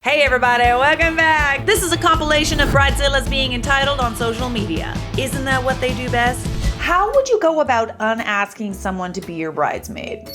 Hey everybody, welcome back! This is a compilation of bridezillas being entitled on social media. Isn't that what they do best? How would you go about unasking someone to be your bridesmaid?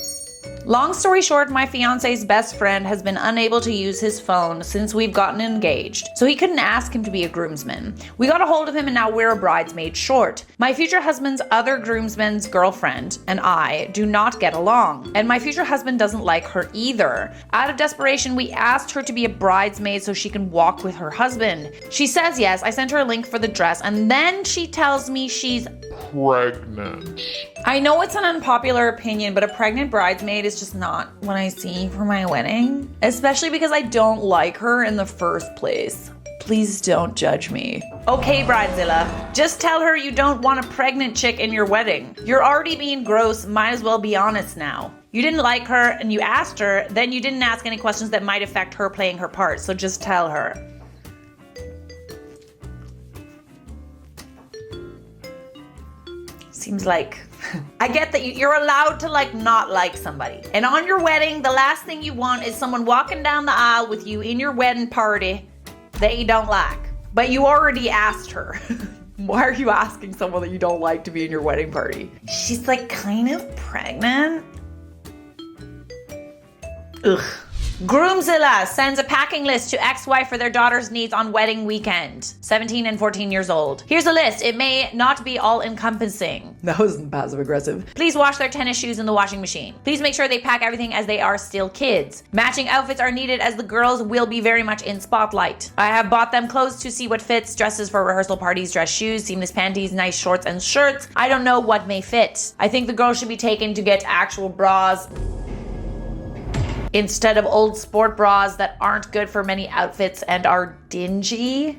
Long story short, my fiance's best friend has been unable to use his phone since we've gotten engaged, so he couldn't ask him to be a groomsman. We got a hold of him and now we're a bridesmaid short. My future husband's other groomsman's girlfriend and I do not get along, and my future husband doesn't like her either. Out of desperation, we asked her to be a bridesmaid so she can walk with her husband. She says yes. I sent her a link for the dress, and then she tells me she's pregnant. I know it's an unpopular opinion, but a pregnant bridesmaid is just not what I see for my wedding, especially because I don't like her in the first place. Please don't judge me. Okay, bridezilla, just tell her you don't want a pregnant chick in your wedding. You're already being gross, might as well be honest now. You didn't like her and you asked her, then you didn't ask any questions that might affect her playing her part, so just tell her. Seems like I get that you're allowed to not like somebody. And on your wedding, the last thing you want is someone walking down the aisle with you in your wedding party that you don't like. But you already asked her. Why are you asking someone that you don't like to be in your wedding party? She's kind of pregnant. Ugh. Groomzilla sends a packing list to ex-wife for their daughter's needs on wedding weekend. 17 and 14 years old. Here's a list. It may not be all-encompassing. That wasn't passive-aggressive. Please wash their tennis shoes in the washing machine. Please make sure they pack everything as they are still kids. Matching outfits are needed as the girls will be very much in spotlight. I have bought them clothes to see what fits. Dresses for rehearsal parties, dress shoes, seamless panties, nice shorts and shirts. I don't know what may fit. I think the girls should be taken to get actual bras instead of old sport bras that aren't good for many outfits and are dingy.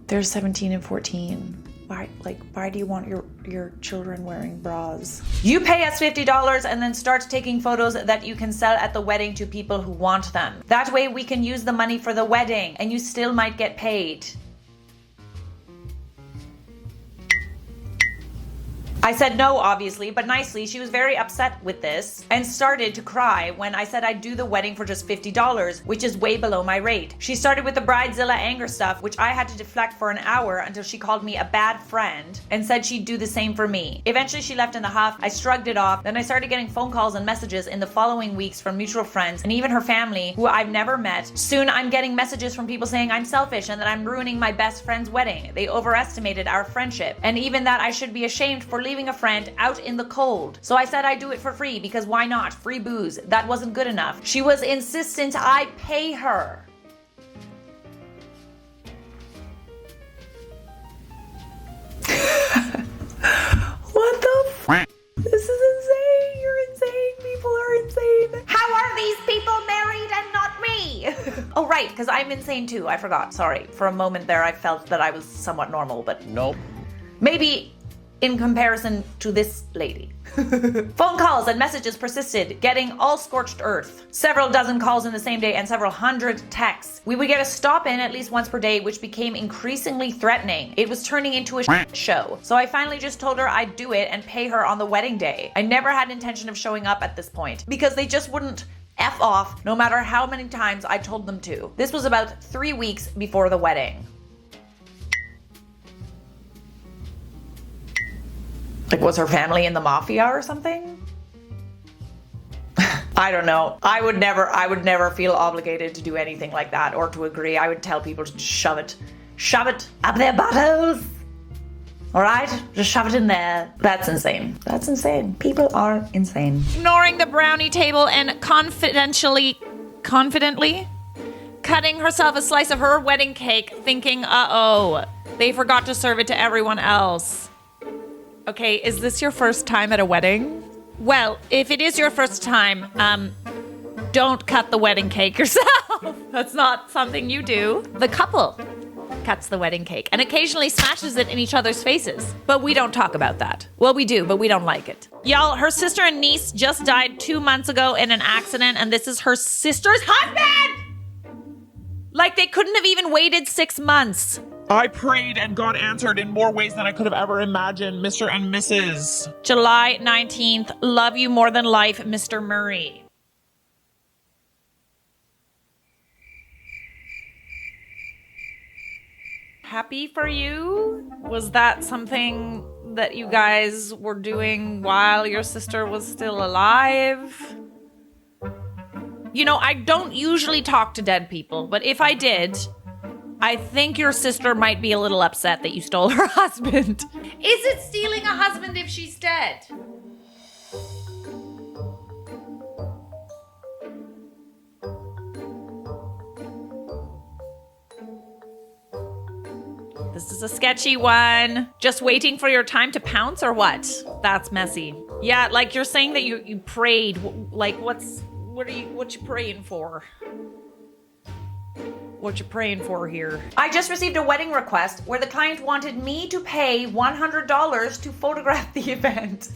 They're 17 and 14. Why do you want your children wearing bras? You pay us $50 and then start taking photos that you can sell at the wedding to people who want them. That way we can use the money for the wedding and you still might get paid. I said no, obviously, but nicely. She was very upset with this and started to cry when I said I'd do the wedding for just $50, which is way below my rate. She started with the bridezilla anger stuff, which I had to deflect for an hour until she called me a bad friend and said she'd do the same for me. Eventually, she left in the huff. I shrugged it off. Then I started getting phone calls and messages in the following weeks from mutual friends and even her family, who I've never met. Soon, I'm getting messages from people saying I'm selfish and that I'm ruining my best friend's wedding. They overestimated our friendship and even that I should be ashamed for leaving a friend out in the cold. So I said I'd do it for free because why not? Free booze. That wasn't good enough. She was insistent I pay her. What the f? This is insane. You're insane. People are insane. How are these people married and not me? Oh, right, because I'm insane too. I forgot. Sorry. For a moment there, I felt that I was somewhat normal, but nope. Maybe in comparison to this lady. Phone calls and messages persisted, getting all scorched earth. Several dozen calls in the same day and several hundred texts. We would get a stop in at least once per day, which became increasingly threatening. It was turning into a show. So I finally just told her I'd do it and pay her on the wedding day. I never had intention of showing up at this point because they just wouldn't F off no matter how many times I told them to. This was about 3 weeks before the wedding. Was her family in the mafia or something? I don't know. I would never feel obligated to do anything like that or to agree. I would tell people to just shove it up their buttholes. All right? Just shove it in there. That's insane. That's insane. People are insane. Ignoring the brownie table and confidently cutting herself a slice of her wedding cake, thinking, uh-oh, they forgot to serve it to everyone else. Okay, is this your first time at a wedding? Well, if it is your first time, don't cut the wedding cake yourself. That's not something you do. The couple cuts the wedding cake and occasionally smashes it in each other's faces. But we don't talk about that. Well, we do, but we don't like it. Y'all, her sister and niece just died 2 months ago in an accident, and this is her sister's husband! They couldn't have even waited 6 months. I prayed and God answered in more ways than I could have ever imagined, Mr. and Mrs. July 19th, love you more than life, Mr. Murray. Happy for you? Was that something that you guys were doing while your sister was still alive? You know, I don't usually talk to dead people, but if I did, I think your sister might be a little upset that you stole her husband. Is it stealing a husband if she's dead? This is a sketchy one. Just waiting for your time to pounce or what? That's messy. Yeah, like you're saying that you prayed. Like what you praying for? What you praying for here? I just received a wedding request where the client wanted me to pay $100 to photograph the event.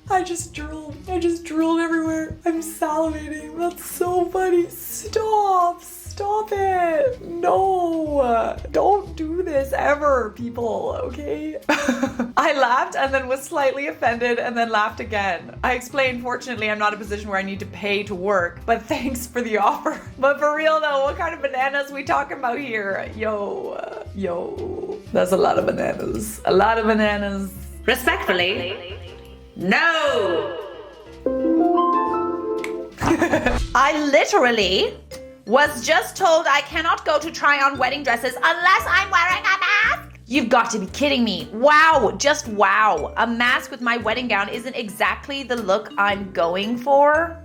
I just drooled everywhere. I'm salivating. That's so funny. Stop it. No, don't do this ever, people, okay? I laughed and then was slightly offended and then laughed again. I explained, fortunately, I'm not in a position where I need to pay to work, but thanks for the offer. But for real though, what kind of bananas we talking about here? Yo, that's a lot of bananas. A lot of bananas. Respectfully, no. I literally was just told I cannot go to try on wedding dresses unless I'm wearing a mask. You've got to be kidding me. Wow, just wow. A mask with my wedding gown isn't exactly the look I'm going for.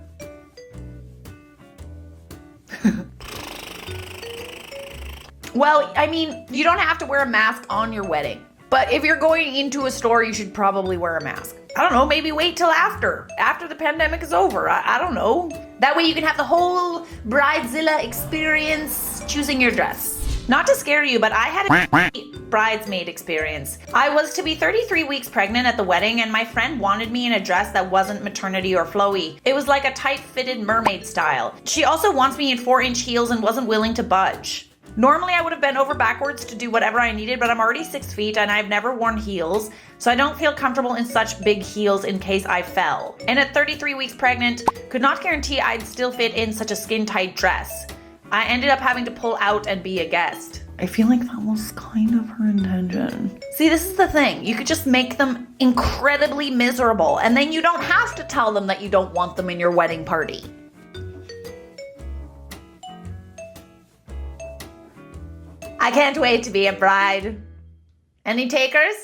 Well, I mean, you don't have to wear a mask on your wedding. But if you're going into a store, you should probably wear a mask. I don't know, maybe wait till after the pandemic is over. I don't know. That way you can have the whole bridezilla experience choosing your dress. Not to scare you, but I had a bridesmaid experience. I was to be 33 weeks pregnant at the wedding, and my friend wanted me in a dress that wasn't maternity or flowy. It was like a tight-fitted mermaid style. She also wants me in 4-inch heels and wasn't willing to budge. Normally I would have bent over backwards to do whatever I needed, but I'm already 6 feet and I've never worn heels, so I don't feel comfortable in such big heels in case I fell. And at 33 weeks pregnant, could not guarantee I'd still fit in such a skin-tight dress. I ended up having to pull out and be a guest. I feel like that was kind of her intention. See, this is the thing. You could just make them incredibly miserable, and then you don't have to tell them that you don't want them in your wedding party. I can't wait to be a bride. Any takers?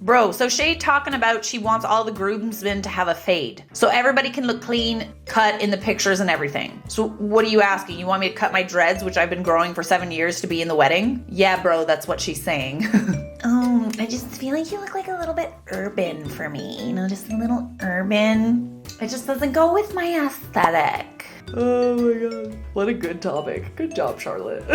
Bro, so Shay talking about she wants all the groomsmen to have a fade, so everybody can look clean, cut in the pictures and everything. So what are you asking? You want me to cut my dreads, which I've been growing for 7 years, to be in the wedding? Yeah, bro, that's what she's saying. Oh, I just feel like you look like a little bit urban for me. You know, just a little urban. It just doesn't go with my aesthetic. Oh my god. What a good topic. Good job, Charlotte.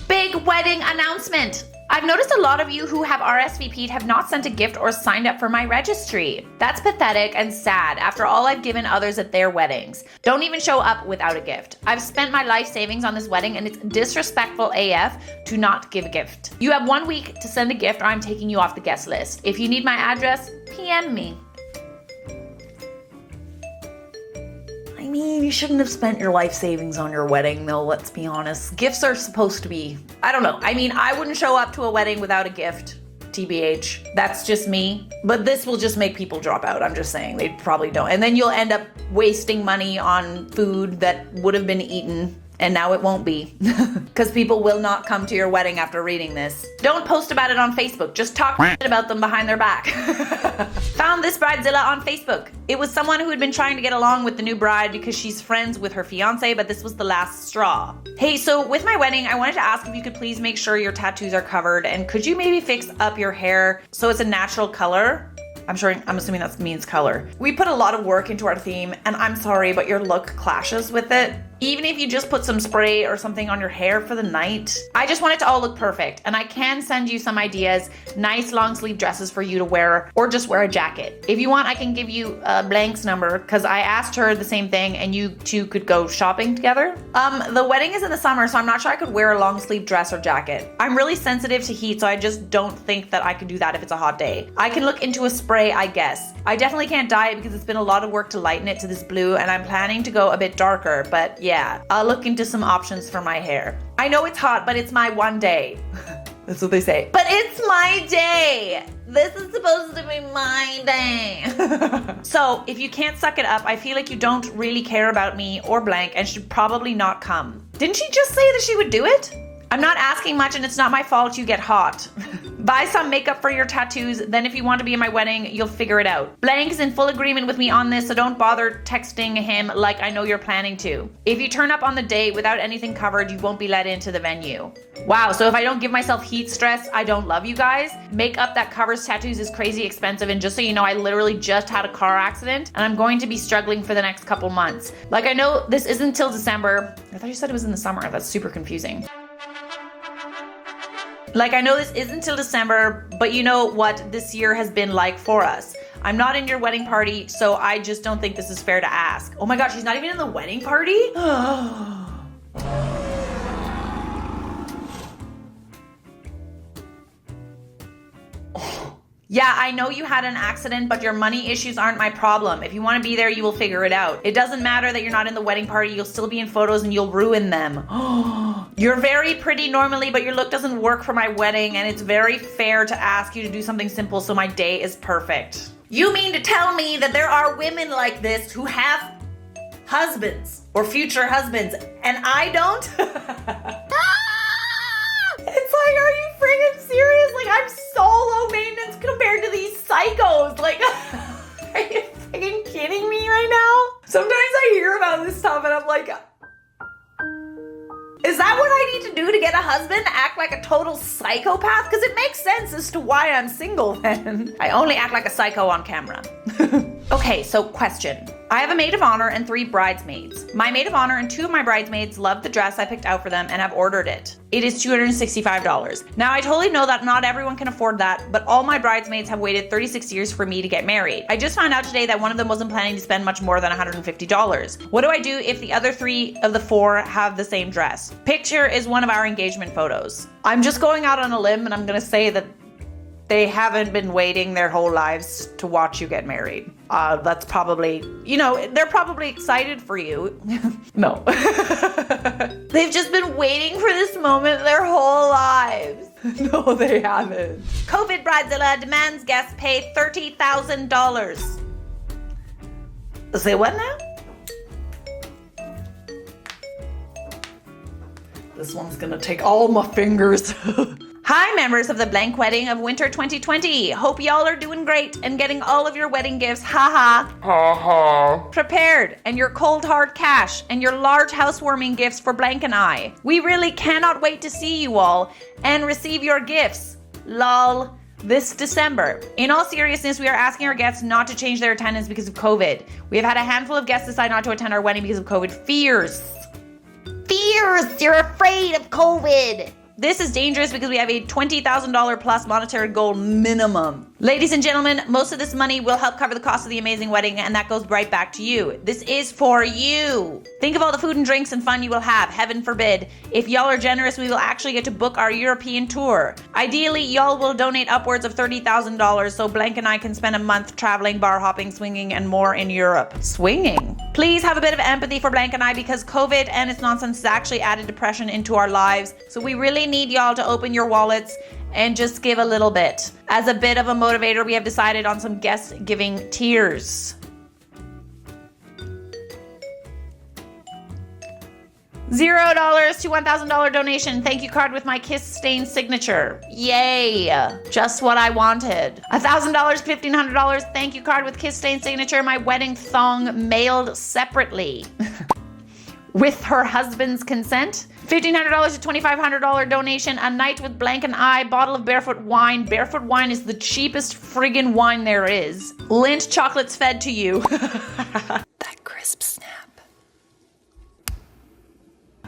Big wedding announcement. I've noticed a lot of you who have RSVP'd have not sent a gift or signed up for my registry. That's pathetic and sad after all I've given others at their weddings. Don't even show up without a gift. I've spent my life savings on this wedding and it's disrespectful AF to not give a gift. You have 1 week to send a gift or I'm taking you off the guest list. If you need my address, PM me. I mean, you shouldn't have spent your life savings on your wedding though, let's be honest. Gifts are supposed to be, I don't know. I mean, I wouldn't show up to a wedding without a gift, TBH. That's just me. But this will just make people drop out, I'm just saying. They probably don't. And then you'll end up wasting money on food that would have been eaten. And now it won't be, because people will not come to your wedding after reading this. Don't post about it on Facebook. Just talk about them behind their back. Found this bridezilla on Facebook. It was someone who had been trying to get along with the new bride because she's friends with her fiance, but this was the last straw. Hey, so with my wedding, I wanted to ask if you could please make sure your tattoos are covered, and could you maybe fix up your hair so it's a natural color? I'm assuming that means color. We put a lot of work into our theme, and I'm sorry, but your look clashes with it. Even if you just put some spray or something on your hair for the night. I just want it to all look perfect. And I can send you some ideas, nice long sleeve dresses for you to wear, or just wear a jacket. If you want, I can give you Blank's number because I asked her the same thing and you two could go shopping together. The wedding is in the summer, so I'm not sure I could wear a long sleeve dress or jacket. I'm really sensitive to heat, so I just don't think that I could do that if it's a hot day. I can look into a spray, I guess. I definitely can't dye it because it's been a lot of work to lighten it to this blue, and I'm planning to go a bit darker, but yeah, I'll look into some options for my hair. I know it's hot, but it's my one day. That's what they say. But it's my day. This is supposed to be my day. So if you can't suck it up, I feel like you don't really care about me or Blank and should probably not come. Didn't she just say that she would do it? I'm not asking much and it's not my fault you get hot. Buy some makeup for your tattoos, then if you want to be in my wedding, you'll figure it out. Blank is in full agreement with me on this, so don't bother texting him like I know you're planning to. If you turn up on the day without anything covered, you won't be let into the venue. Wow, so if I don't give myself heat stress, I don't love you guys? Makeup that covers tattoos is crazy expensive, and just so you know, I literally just had a car accident, and I'm going to be struggling for the next couple months. Like, I know this isn't till December. I thought you said it was in the summer. That's super confusing. Like, I know this isn't till December, but you know what this year has been like for us. I'm not in your wedding party, so I just don't think this is fair to ask. Oh my God, she's not even in the wedding party? Yeah, I know you had an accident, but your money issues aren't my problem. If you want to be there, you will figure it out. It doesn't matter that you're not in the wedding party. You'll still be in photos and you'll ruin them. You're very pretty normally, but your look doesn't work for my wedding, and it's very fair to ask you to do something simple so my day is perfect. You mean to tell me that there are women like this who have husbands or future husbands, and I don't? It's like, are you friggin' serious? Like, I'm so low maintenance compared to these psychos. Like, are you friggin' kidding me right now? Sometimes I hear about this stuff and I'm like, is that what I need to do to get a husband? Act like a total psychopath? Because it makes sense as to why I'm single then. I only act like a psycho on camera. Okay, so question. I have a maid of honor and 3 bridesmaids. My maid of honor and 2 of my bridesmaids love the dress I picked out for them and have ordered it. It is $265. Now, I totally know that not everyone can afford that, but all my bridesmaids have waited 36 years for me to get married. I just found out today that one of them wasn't planning to spend much more than $150. What do I do if the other 3 of the 4 have the same dress? Picture is one of our engagement photos. I'm just going out on a limb and I'm gonna say that they haven't been waiting their whole lives to watch you get married. That's probably, you know, they're probably excited for you. No. They've just been waiting for this moment their whole lives. No, they haven't. COVID Bridezilla demands guests pay $30,000. Say what now? This one's gonna take all my fingers. Hi, members of the Blank Wedding of Winter 2020. Hope y'all are doing great and getting all of your wedding gifts, prepared, and your cold hard cash and your large housewarming gifts for Blank and I. We really cannot wait to see you all and receive your gifts. Lol. This December. In all seriousness, we are asking our guests not to change their attendance because of COVID. We have had a handful of guests decide not to attend our wedding because of COVID fears. Fears! You're afraid of COVID! This is dangerous because we have a $20,000 plus monetary goal minimum. Ladies and gentlemen, most of this money will help cover the cost of the amazing wedding, and that goes right back to you. This is for you. Think of all the food and drinks and fun you will have. Heaven forbid. If y'all are generous, we will actually get to book our European tour. Ideally, y'all will donate upwards of $30,000 so Blank and I can spend a month traveling, bar hopping, swinging, and more in Europe. Swinging? Please have a bit of empathy for Blank and I because COVID and its nonsense has actually added depression into our lives, so we really need y'all to open your wallets and just give a little bit. As a bit of a motivator, we have decided on some guest giving tiers. $0 to $1,000 donation. Thank you card with my kiss stain signature. Yay. Just what I wanted. $1,000, $1,500. Thank you card with kiss stain signature. My wedding thong mailed separately. With her husband's consent. $1,500 to $2,500 donation. A night with Blank and I. Bottle of Barefoot wine. Barefoot wine is the cheapest friggin' wine there is. Lint chocolates fed to you. That crisp snap.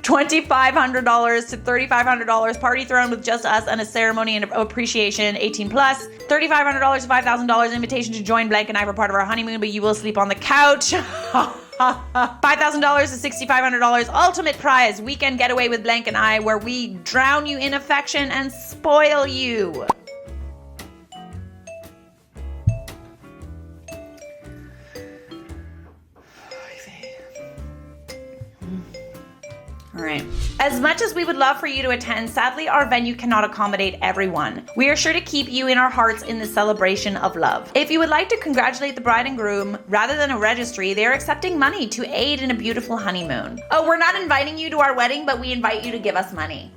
$2,500 to $3,500 party thrown with just us and a ceremony and appreciation 18 plus. $3,500 to $5,000 invitation to join Blank and I for part of our honeymoon, but you will sleep on the couch. $5,000 to $6,500 ultimate prize weekend getaway with Blank and I, where we drown you in affection and spoil you. All right. As much as we would love for you to attend, sadly, our venue cannot accommodate everyone. We are sure to keep you in our hearts in the celebration of love. If you would like to congratulate the bride and groom, rather than a registry, they are accepting money to aid in a beautiful honeymoon. Oh, we're not inviting you to our wedding, but we invite you to give us money.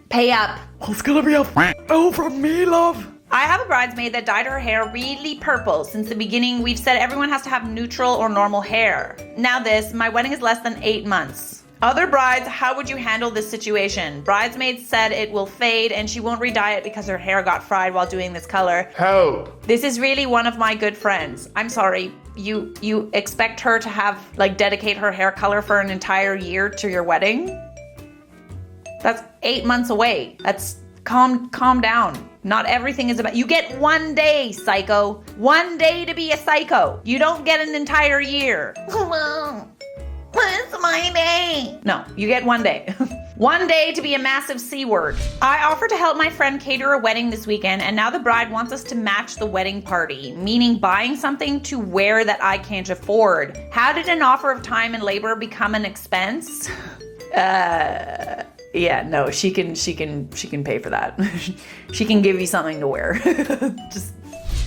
Pay up. Well, it's gonna be a oh from me, love. I have a bridesmaid that dyed her hair really purple. Since the beginning, we've said everyone has to have neutral or normal hair. Now this, my wedding is less than 8 months. Other brides, how would you handle this situation? Bridesmaid said it will fade and she won't re-dye it because her hair got fried while doing this color. Help. This is really one of my good friends. I'm sorry, you expect her to have, dedicate her hair color for an entire year to your wedding? That's 8 months away. That's, calm down. Not everything is about, you get 1 day, psycho. 1 day to be a psycho. You don't get an entire year. What's my day? No, you get 1 day. 1 day to be a massive C word. I offered to help my friend cater a wedding this weekend, and now the bride wants us to match the wedding party, meaning buying something to wear that I can't afford. How did an offer of time and labor become an expense? Yeah, no, she can pay for that. She can give you something to wear. Just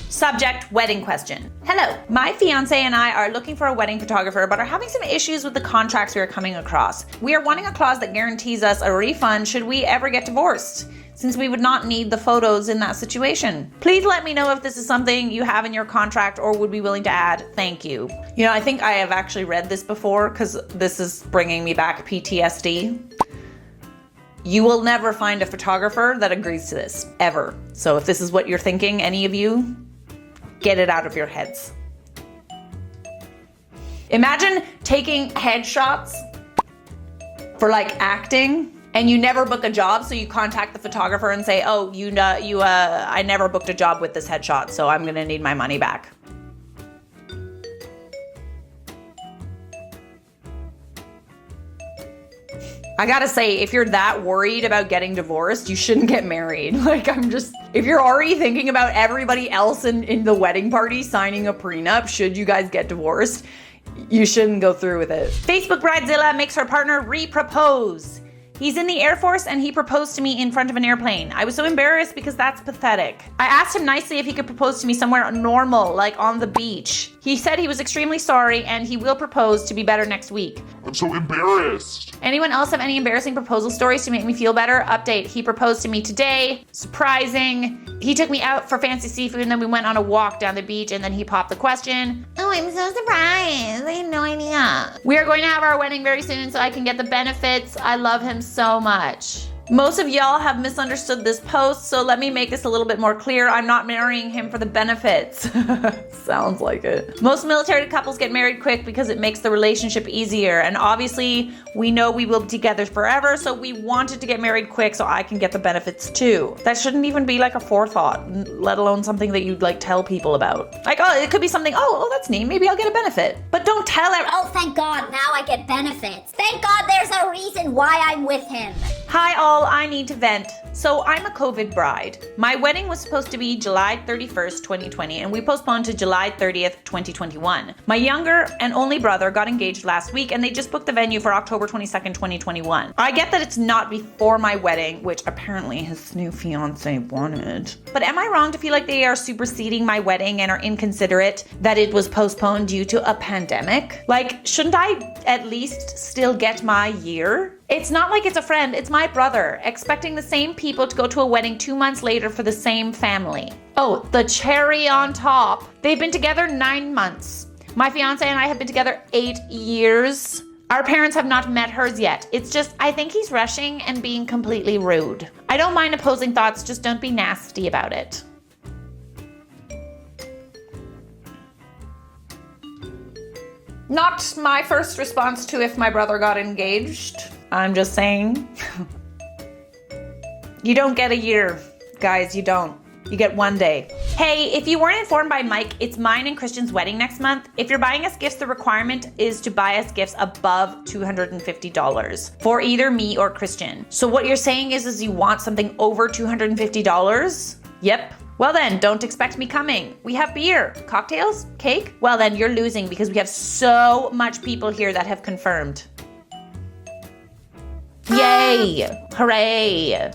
subject, wedding question. Hello, my fiance and I are looking for a wedding photographer, but are having some issues with the contracts we are coming across. We are wanting a clause that guarantees us a refund should we ever get divorced, since we would not need the photos in that situation. Please let me know if this is something you have in your contract or would be willing to add. Thank you. You know, I think I have actually read this before because this is bringing me back PTSD. You will never find a photographer that agrees to this, ever. So if this is what you're thinking, any of you, get it out of your heads. Imagine taking headshots for acting, and you never book a job, so you contact the photographer and say, oh, I never booked a job with this headshot, so I'm gonna need my money back. I gotta say, if you're that worried about getting divorced, you shouldn't get married. If you're already thinking about everybody else in the wedding party signing a prenup, should you guys get divorced, you shouldn't go through with it. Facebook Bridezilla makes her partner re-propose. He's in the Air Force and he proposed to me in front of an airplane. I was so embarrassed because that's pathetic. I asked him nicely if he could propose to me somewhere normal, like on the beach. He said he was extremely sorry and he will propose to be better next week. I'm so embarrassed. Anyone else have any embarrassing proposal stories to make me feel better? Update, he proposed to me today. Surprising. He took me out for fancy seafood and then we went on a walk down the beach and then he popped the question. Oh, I'm so surprised. I had no idea. We are going to have our wedding very soon so I can get the benefits. I love him so much. Most of y'all have misunderstood this post, so let me make this a little bit more clear. I'm not marrying him for the benefits. Sounds like it. Most military couples get married quick because it makes the relationship easier, and obviously we know we will be together forever, so we wanted to get married quick so I can get the benefits too. That shouldn't even be a forethought, let alone something that you'd tell people about. Oh, it could be something, oh, that's neat, maybe I'll get a benefit. But don't tell everyone. Oh, thank God, now I get benefits. Thank God there's a reason why I'm with him. Hi all, I need to vent. So I'm a COVID bride. My wedding was supposed to be July 31st, 2020, and we postponed to July 30th, 2021. My younger and only brother got engaged last week and they just booked the venue for October 22nd, 2021. I get that it's not before my wedding, which apparently his new fiance wanted. But am I wrong to feel like they are superseding my wedding and are inconsiderate that it was postponed due to a pandemic? Shouldn't I at least still get my year? It's not like it's a friend, it's my brother, expecting the same people to go to a wedding 2 months later for the same family. Oh, the cherry on top. They've been together 9 months. My fiance and I have been together 8 years. Our parents have not met hers yet. It's just, I think he's rushing and being completely rude. I don't mind opposing thoughts, just don't be nasty about it. Not my first response to if my brother got engaged. I'm just saying. You don't get a year, guys, you don't. You get 1 day. Hey, if you weren't informed by Mike, it's mine and Christian's wedding next month. If you're buying us gifts, the requirement is to buy us gifts above $250 for either me or Christian. So what you're saying is you want something over $250? Yep. Well then, don't expect me coming. We have beer, cocktails, cake. Well then, you're losing because we have so much people here that have confirmed. Yay! Hooray!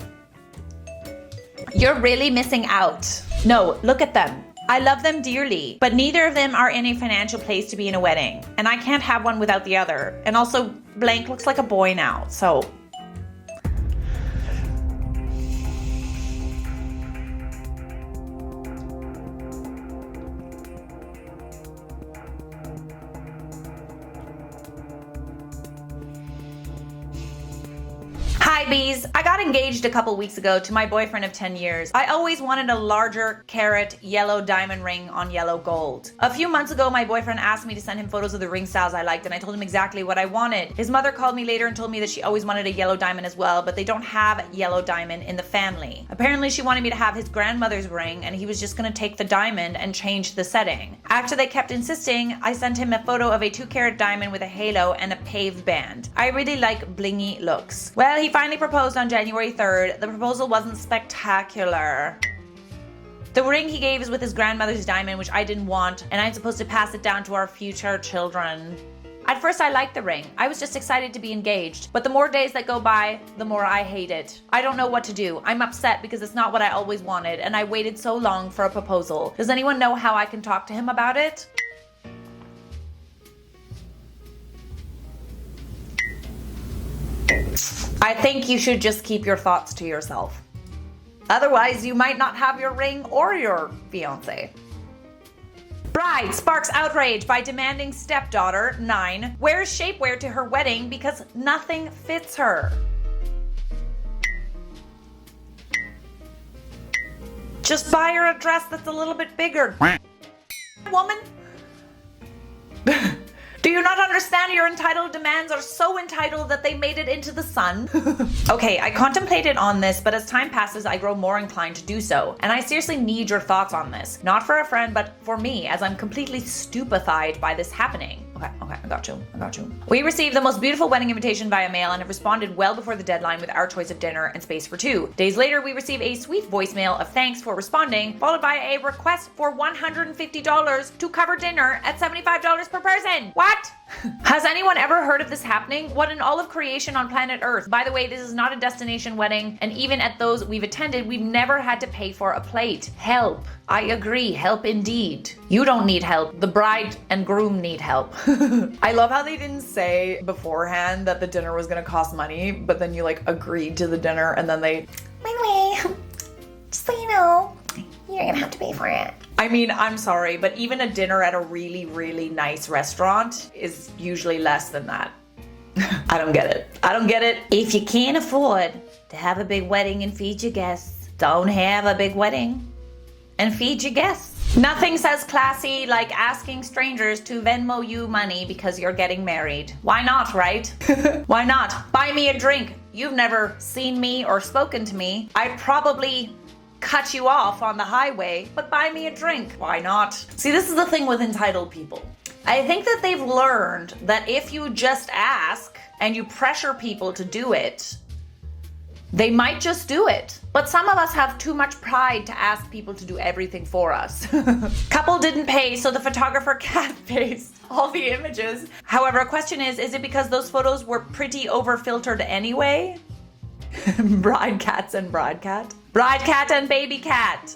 You're really missing out. No, look at them. I love them dearly, but neither of them are in a financial place to be in a wedding. And I can't have one without the other. And also, Blank looks like a boy now, so... Hi bees! I got engaged a couple weeks ago to my boyfriend of 10 years. I always wanted a larger carat yellow diamond ring on yellow gold. A few months ago, my boyfriend asked me to send him photos of the ring styles I liked, and I told him exactly what I wanted. His mother called me later and told me that she always wanted a yellow diamond as well, but they don't have yellow diamond in the family. Apparently she wanted me to have his grandmother's ring, and he was just gonna take the diamond and change the setting. After they kept insisting, I sent him a photo of a 2-carat diamond with a halo and a paved band. I really like blingy looks. Well, he finally proposed on January 3rd. The proposal wasn't spectacular. The ring he gave is with his grandmother's diamond, which I didn't want, and I'm supposed to pass it down to our future children. At first I liked the ring. I was just excited to be engaged, but the more days that go by, the more I hate it. I don't know what to do. I'm upset because it's not what I always wanted, and I waited so long for a proposal. Does anyone know how I can talk to him about it? I think you should just keep your thoughts to yourself. Otherwise, you might not have your ring or your fiancé. Bride sparks outrage by demanding stepdaughter, 9, wears shapewear to her wedding because nothing fits her. Just buy her a dress that's a little bit bigger. Woman? Do you not understand your entitled demands are so entitled that they made it into the sun? Okay, I contemplated on this, but as time passes, I grow more inclined to do so. And I seriously need your thoughts on this. Not for a friend, but for me, as I'm completely stupefied by this happening. Okay, I got you. We received the most beautiful wedding invitation via mail and have responded well before the deadline with our choice of dinner and space for 2. Days later, we receive a sweet voicemail of thanks for responding, followed by a request for $150 to cover dinner at $75 per person. What? Has anyone ever heard of this happening? What in all of creation on planet Earth? By the way, this is not a destination wedding, and even at those we've attended, we've never had to pay for a plate. Help. I agree, help indeed. You don't need help. The bride and groom need help. I love how they didn't say beforehand that the dinner was gonna cost money, but then you like agreed to the dinner and then they, By the way, just so you know, you're gonna have to pay for it. I mean, I'm sorry, but even a dinner at a really, really nice restaurant is usually less than that. I don't get it. If you can't afford to have a big wedding and feed your guests, don't have a big wedding and feed your guests. Nothing says classy like asking strangers to Venmo you money because you're getting married. Why not, right? Why not? Buy me a drink. You've never seen me or spoken to me. I'd probably cut you off on the highway, but buy me a drink. Why not? See, this is the thing with entitled people. I think that they've learned that if you just ask and you pressure people to do it, they might just do it. But some of us have too much pride to ask people to do everything for us. Couple didn't pay, so the photographer cat-faced all the images. However, a question is it because those photos were pretty over-filtered anyway? Bride cats and bride cat. Bride cat and baby cat.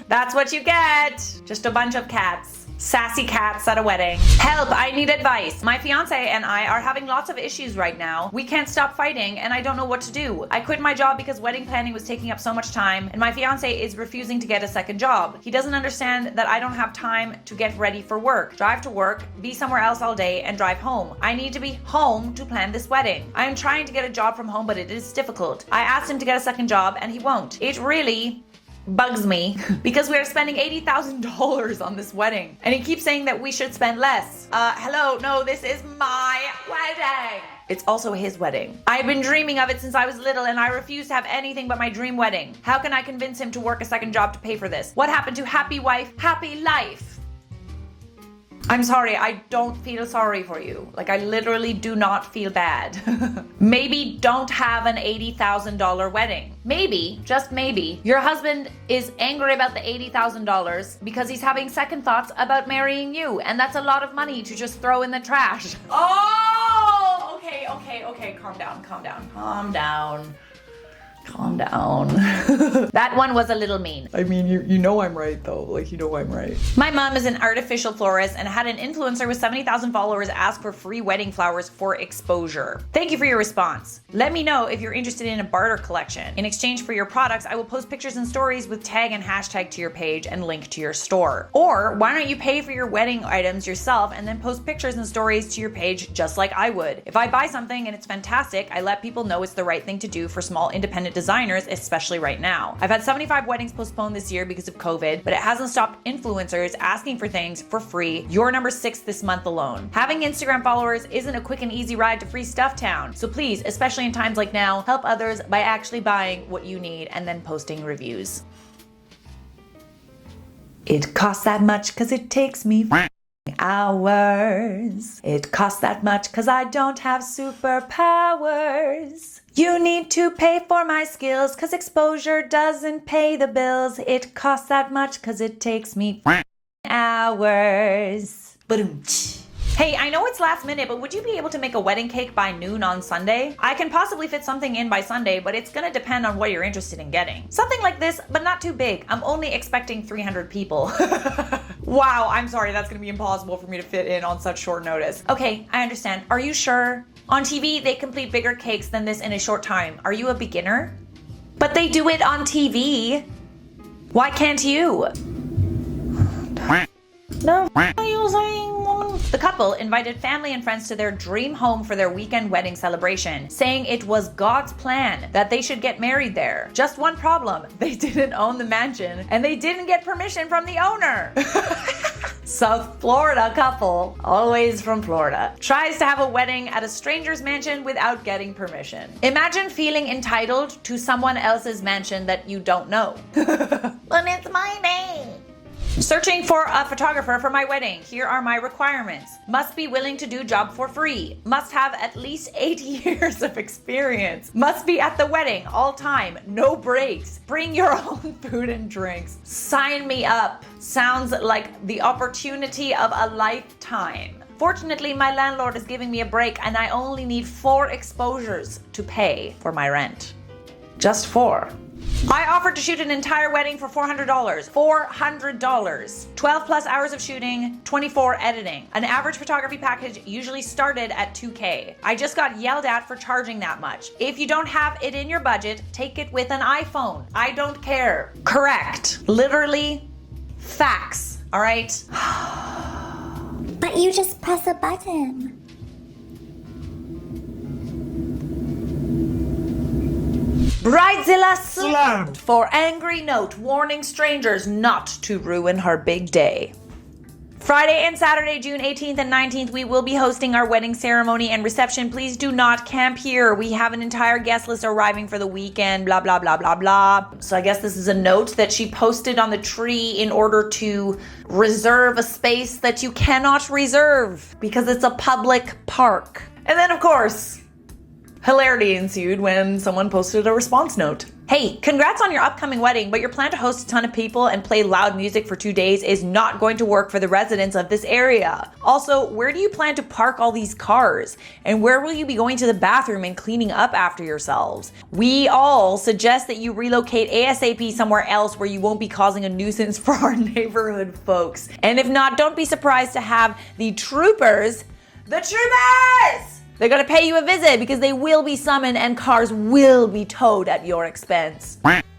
That's what you get. Just a bunch of cats. Sassy cats at a wedding. Help, I need advice. My fiance and I are having lots of issues right now. We can't stop fighting and I don't know what to do. I quit my job because wedding planning was taking up so much time and my fiance is refusing to get a second job. He doesn't understand that I don't have time to get ready for work, drive to work, be somewhere else all day and drive home. I need to be home to plan this wedding. I am trying to get a job from home, but it is difficult. I asked him to get a second job and he won't. It really bugs me because we are spending $80,000 on this wedding. And he keeps saying that we should spend less. Hello, no, this is my wedding. It's also his wedding. I've been dreaming of it since I was little and I refuse to have anything but my dream wedding. How can I convince him to work a second job to pay for this? What happened to happy wife, happy life? I'm sorry, I don't feel sorry for you. Like, I literally do not feel bad. Maybe don't have an $80,000 wedding. Maybe, just maybe, your husband is angry about the $80,000 because he's having second thoughts about marrying you, and that's a lot of money to just throw in the trash. Oh, okay, calm down. That one was a little mean. I mean, you know I'm right though. Like, you know I'm right. My mom is an artificial florist and had an influencer with 70,000 followers ask for free wedding flowers for exposure. Thank you for your response. Let me know if you're interested in a barter collection. In exchange for your products, I will post pictures and stories with tag and hashtag to your page and link to your store. Or why don't you pay for your wedding items yourself and then post pictures and stories to your page just like I would. If I buy something and it's fantastic, I let people know it's the right thing to do for small independent designers, especially right now. I've had 75 weddings postponed this year because of COVID, but it hasn't stopped influencers asking for things for free. You're number 6 this month alone. Having Instagram followers isn't a quick and easy ride to free stuff town. So please, especially in times like now, help others by actually buying what you need and then posting reviews. It costs that much cause it takes me hours. It costs that much cause I don't have superpowers. You need to pay for my skills cause exposure doesn't pay the bills. It costs that much cause it takes me hours. Hey, I know it's last minute, but would you be able to make a wedding cake by noon on Sunday? I can possibly fit something in by Sunday, but it's gonna depend on what you're interested in getting. Something like this, but not too big. I'm only expecting 300 people. Wow, I'm sorry, that's gonna be impossible for me to fit in on such short notice. Okay, I understand. Are you sure? On TV, they complete bigger cakes than this in a short time. Are you a beginner? But they do it on TV. Why can't you? No, you saying? The couple invited family and friends to their dream home for their weekend wedding celebration, saying it was God's plan that they should get married there. Just one problem, they didn't own the mansion and they didn't get permission from the owner. South Florida couple, always from Florida, tries to have a wedding at a stranger's mansion without getting permission. Imagine feeling entitled to someone else's mansion that you don't know. But it's my name. Searching for a photographer for my wedding. Here are my requirements. Must be willing to do job for free. Must have at least 8 years of experience. Must be at the wedding all time. No breaks. Bring your own food and drinks. Sign me up. Sounds like the opportunity of a lifetime. Fortunately, my landlord is giving me a break and I only need 4 exposures to pay for my rent. Just 4. I offered to shoot an entire wedding for $400. $400. 12 plus hours of shooting, 24 editing. An average photography package usually started at $2K. I just got yelled at for charging that much. If you don't have it in your budget, take it with an iPhone. I don't care. Correct. Literally, facts. All right? But you just press a button. Bridezillas slammed for angry note warning strangers not to ruin her big day. Friday and Saturday, June 18th and 19th, we will be hosting our wedding ceremony and reception. Please do not camp here. We have an entire guest list arriving for the weekend, blah, blah, blah, blah, blah. So I guess this is a note that she posted on the tree in order to reserve a space that you cannot reserve because it's a public park. And then, of course, hilarity ensued when someone posted a response note. Hey, congrats on your upcoming wedding, but your plan to host a ton of people and play loud music for 2 days is not going to work for the residents of this area. Also, where do you plan to park all these cars? And where will you be going to the bathroom and cleaning up after yourselves? We all suggest that you relocate ASAP somewhere else where you won't be causing a nuisance for our neighborhood folks. And if not, don't be surprised to have the troopers, they're gonna pay you a visit because they will be summoned and cars will be towed at your expense.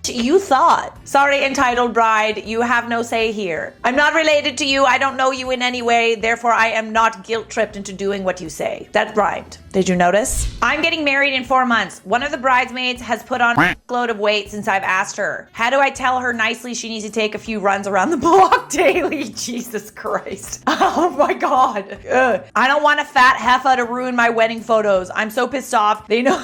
you thought. Sorry, entitled bride, you have no say here. I'm not related to you. I don't know you in any way. Therefore, I am not guilt-tripped into doing what you say. That rhymed. Did you notice? I'm getting married in 4 months. One of the bridesmaids has put on a load of weight since I've asked her. How do I tell her nicely she needs to take a few runs around the block daily? Jesus Christ. Oh my God. Ugh. I don't want a fat heifer to ruin my wedding photos. I'm so pissed off. They know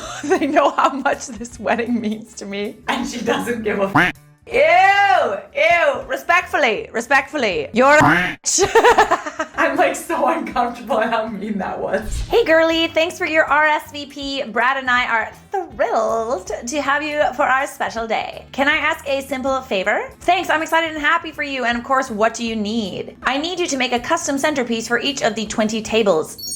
how much this wedding means to me. And she doesn't give a f. Ew. Respectfully. You're a I'm like so uncomfortable at how mean that was. Hey girlie, thanks for your RSVP. Brad and I are thrilled to have you for our special day. Can I ask a simple favor? Thanks, I'm excited and happy for you. And of course, what do you need? I need you to make a custom centerpiece for each of the 20 tables.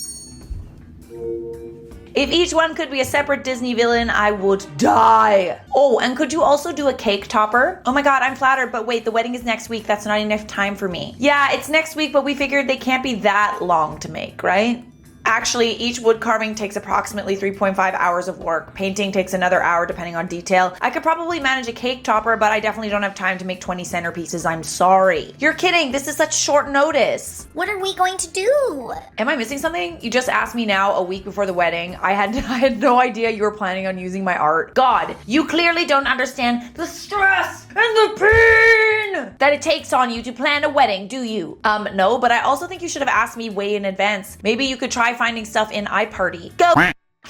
If each one could be a separate Disney villain, I would die. Oh, and could you also do a cake topper? Oh my God, I'm flattered, but wait, the wedding is next week. That's not enough time for me. Yeah, it's next week, but we figured they can't be that long to make, right? Actually, each wood carving takes approximately 3.5 hours of work. Painting takes another hour depending on detail. I could probably manage a cake topper, but I definitely don't have time to make 20 centerpieces. I'm sorry. You're kidding. This is such short notice. What are we going to do? Am I missing something? You just asked me now a week before the wedding. I had no idea you were planning on using my art. God, you clearly don't understand the stress and the pain that it takes on you to plan a wedding, do you? No, but I also think you should have asked me way in advance. Maybe you could try finding stuff in iParty. Go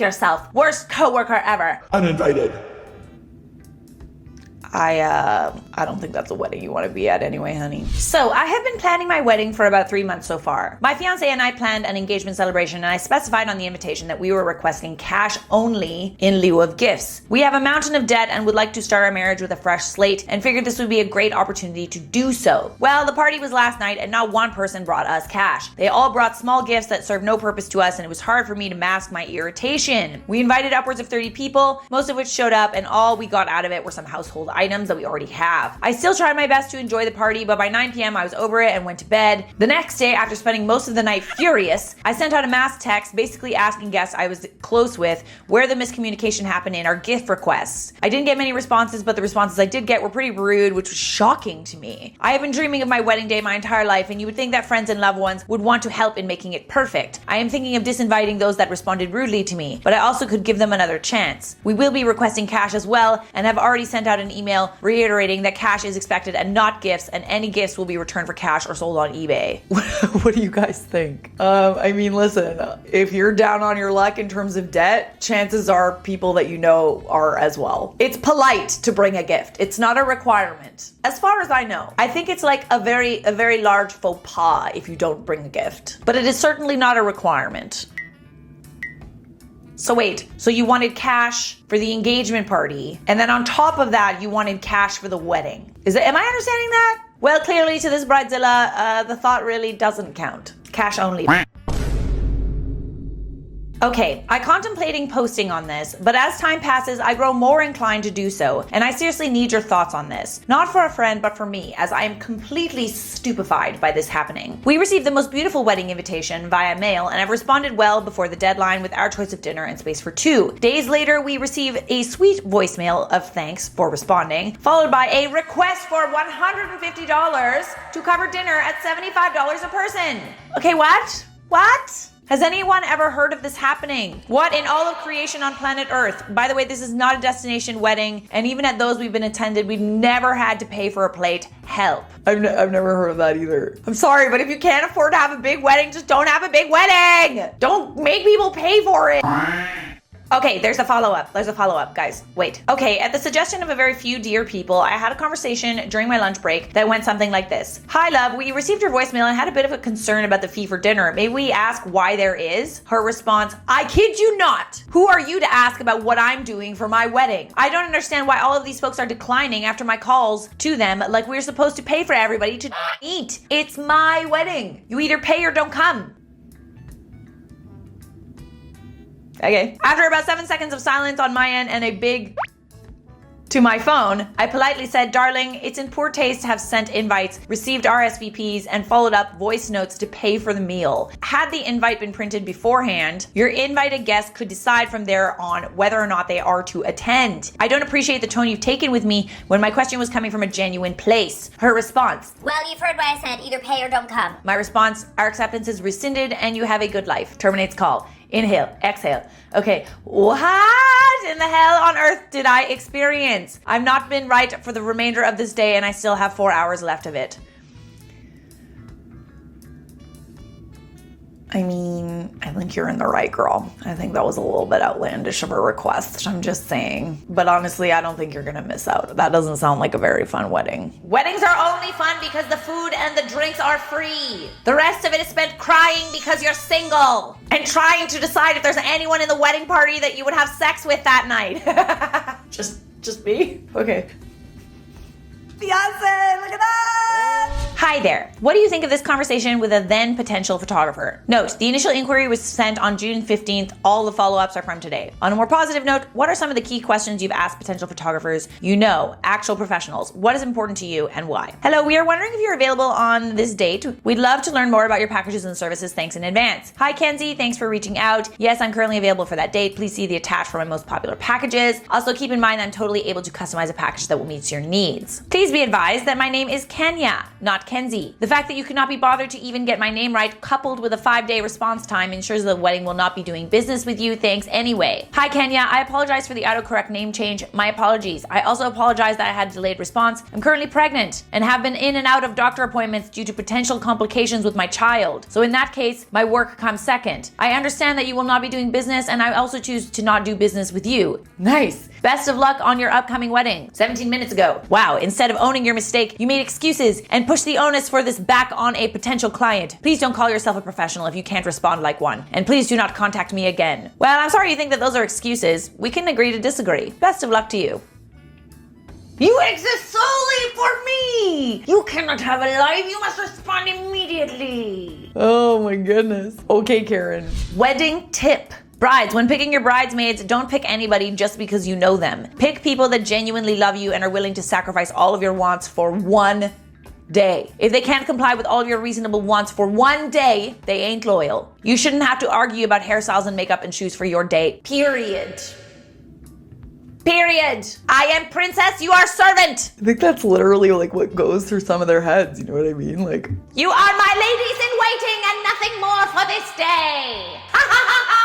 yourself. Worst coworker ever. Uninvited. I don't think that's a wedding you want to be at anyway, honey. So I have been planning my wedding for about 3 months so far. My fiance and I planned an engagement celebration, and I specified on the invitation that we were requesting cash only in lieu of gifts. We have a mountain of debt and would like to start our marriage with a fresh slate, and figured this would be a great opportunity to do so. Well, the party was last night and not one person brought us cash. They all brought small gifts that served no purpose to us, and it was hard for me to mask my irritation. We invited upwards of 30 people, most of which showed up, and all we got out of it were some household items that we already have. I still tried my best to enjoy the party, but by 9 p.m. I was over it and went to bed. The next day, after spending most of the night furious, I sent out a mass text basically asking guests I was close with where the miscommunication happened in our gift requests. I didn't get many responses, but the responses I did get were pretty rude, which was shocking to me. I have been dreaming of my wedding day my entire life, and you would think that friends and loved ones would want to help in making it perfect. I am thinking of disinviting those that responded rudely to me, but I also could give them another chance. We will be requesting cash as well, and have already sent out an email reiterating that cash is expected and not gifts, and any gifts will be returned for cash or sold on eBay. What do you guys think? I mean, listen, if you're down on your luck in terms of debt, chances are people that you know are as well. It's polite to bring a gift. It's not a requirement. As far as I know. I think it's like a very large faux pas if you don't bring a gift. But it is certainly not a requirement. So wait, so you wanted cash for the engagement party, and then on top of that, you wanted cash for the wedding. Am I understanding that? Well, clearly to this bridezilla, the thought really doesn't count. Cash only. Okay, I'm contemplating posting on this, but as time passes, I grow more inclined to do so, and I seriously need your thoughts on this. Not for a friend, but for me, as I am completely stupefied by this happening. We received the most beautiful wedding invitation via mail, and I've responded well before the deadline with our choice of dinner and space for 2. Days later, we receive a sweet voicemail of thanks for responding, followed by a request for $150 to cover dinner at $75 a person. Okay, what? What? Has anyone ever heard of this happening? What in all of creation on planet Earth? By the way, this is not a destination wedding, and even at those we've been attended, we've never had to pay for a plate. Help. I've never heard of that either. I'm sorry, but if you can't afford to have a big wedding, just don't have a big wedding. Don't make people pay for it. Okay, there's a follow-up, guys. Wait. Okay, at the suggestion of a very few dear people, I had a conversation during my lunch break that went something like this. Hi, love. We received your voicemail and had a bit of a concern about the fee for dinner. May we ask why there is? Her response, I kid you not. Who are you to ask about what I'm doing for my wedding? I don't understand why all of these folks are declining after my calls to them like we're supposed to pay for everybody to eat. It's my wedding. You either pay or don't come. Okay. After about 7 seconds of silence on my end and a big to my phone. I politely said, darling, it's in poor taste to have sent invites, received RSVPs, and followed up voice notes to pay for the meal. Had the invite been printed beforehand, your invited guests could decide from there on whether or not they are to attend. I don't appreciate the tone you've taken with me when my question was coming from a genuine place. Her response. Well, you've heard what I said. Either pay or don't come. My response, our acceptance is rescinded and you have a good life. Terminates call. Inhale, exhale. Okay, what in the hell on earth did I experience? I've not been right for the remainder of this day and I still have 4 hours left of it. I mean, I think you're in the right, girl. I think that was a little bit outlandish of a request. I'm just saying. But honestly, I don't think you're gonna miss out. That doesn't sound like a very fun wedding. Weddings are only fun because the food and the drinks are free. The rest of it is spent crying because you're single and trying to decide if there's anyone in the wedding party that you would have sex with that night. just me? Okay. Beyonce, look at that! Hi there. What do you think of this conversation with a then potential photographer? Note, the initial inquiry was sent on June 15th. All the follow-ups are from today. On a more positive note, what are some of the key questions you've asked potential photographers you know, actual professionals? What is important to you and why? Hello, we are wondering if you're available on this date. We'd love to learn more about your packages and services. Thanks in advance. Hi, Kenzie. Thanks for reaching out. Yes, I'm currently available for that date. Please see the attached for my most popular packages. Also, keep in mind I'm totally able to customize a package that will meet your needs. Please be advised that my name is Kenya, not Kenzie. The fact that you could not be bothered to even get my name right, coupled with a 5-day response time, ensures the wedding will not be doing business with you. Thanks anyway. Hi Kenya, I apologize for the autocorrect name change. My apologies. I also apologize that I had delayed response. I'm currently pregnant and have been in and out of doctor appointments due to potential complications with my child. So in that case, my work comes second. I understand that you will not be doing business and I also choose to not do business with you. Nice. Best of luck on your upcoming wedding. 17 minutes ago. Wow, instead of owning your mistake, you made excuses and pushed the onus for this back on a potential client. Please don't call yourself a professional if you can't respond like one. And please do not contact me again. Well, I'm sorry you think that those are excuses. We can agree to disagree. Best of luck to you. You exist solely for me! You cannot have a life, you must respond immediately. Oh my goodness. Okay, Karen. Wedding tip. Brides, when picking your bridesmaids, don't pick anybody just because you know them. Pick people that genuinely love you and are willing to sacrifice all of your wants for one day. If they can't comply with all of your reasonable wants for one day, they ain't loyal. You shouldn't have to argue about hairstyles and makeup and shoes for your date. Period. I am princess, you are servant. I think that's literally like what goes through some of their heads, you know what I mean? Like, you are my ladies in waiting and nothing more for this day. Ha ha ha ha!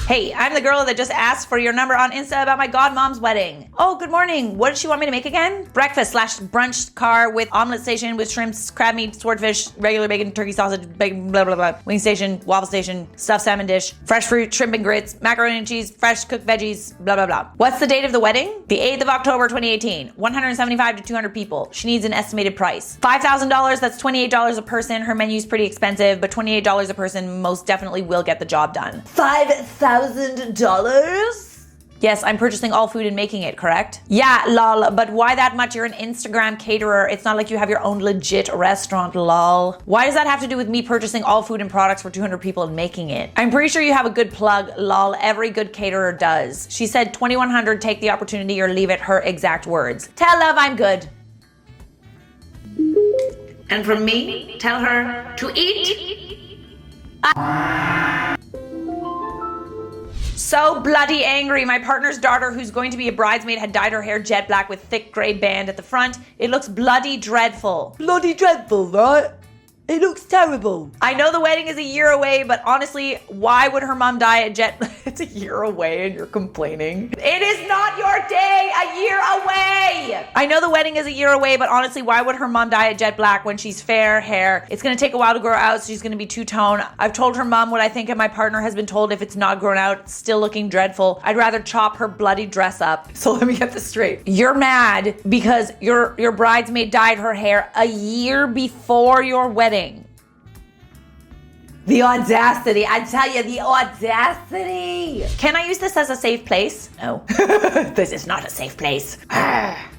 Hey, I'm the girl that just asked for your number on Insta about my godmom's wedding. Oh, good morning. What did she want me to make again? Breakfast / brunch car with omelet station with shrimps, crab meat, swordfish, regular bacon, turkey sausage, bacon, blah, blah, blah. Wing station, waffle station, stuffed salmon dish, fresh fruit, shrimp and grits, macaroni and cheese, fresh cooked veggies, blah, blah, blah. What's the date of the wedding? The 8th of October, 2018. 175 to 200 people. She needs an estimated price. $5,000, that's $28 a person. Her menu's pretty expensive, but $28 a person most definitely will get the job done. $5,000? Yes, I'm purchasing all food and making it, correct? Yeah, lol, but why that much? You're an Instagram caterer. It's not like you have your own legit restaurant, lol. Why does that have to do with me purchasing all food and products for 200 people and making it? I'm pretty sure you have a good plug, lol. Every good caterer does. She said 2100, take the opportunity or leave it, her exact words. Tell love I'm good. And from me, tell her to eat. So bloody angry. My partner's daughter, who's going to be a bridesmaid, had dyed her hair jet black with thick gray band at the front. It looks bloody dreadful. bloody dreadful, right? It looks terrible. I know the wedding is a year away, but honestly, why would her mom dye a jet? It's a year away and you're complaining. It is not your day, a year away. I know the wedding is a year away, but honestly, why would her mom dye a jet black when she's fair hair? It's gonna take a while to grow out, so she's gonna be two-tone. I've told her mom what I think, and my partner has been told if it's not grown out, it's still looking dreadful. I'd rather chop her bloody dress up. So let me get this straight. You're mad because your bridesmaid dyed her hair a year before your wedding. The audacity, I tell you, the audacity. Can I use this as a safe place? No. This is not a safe place.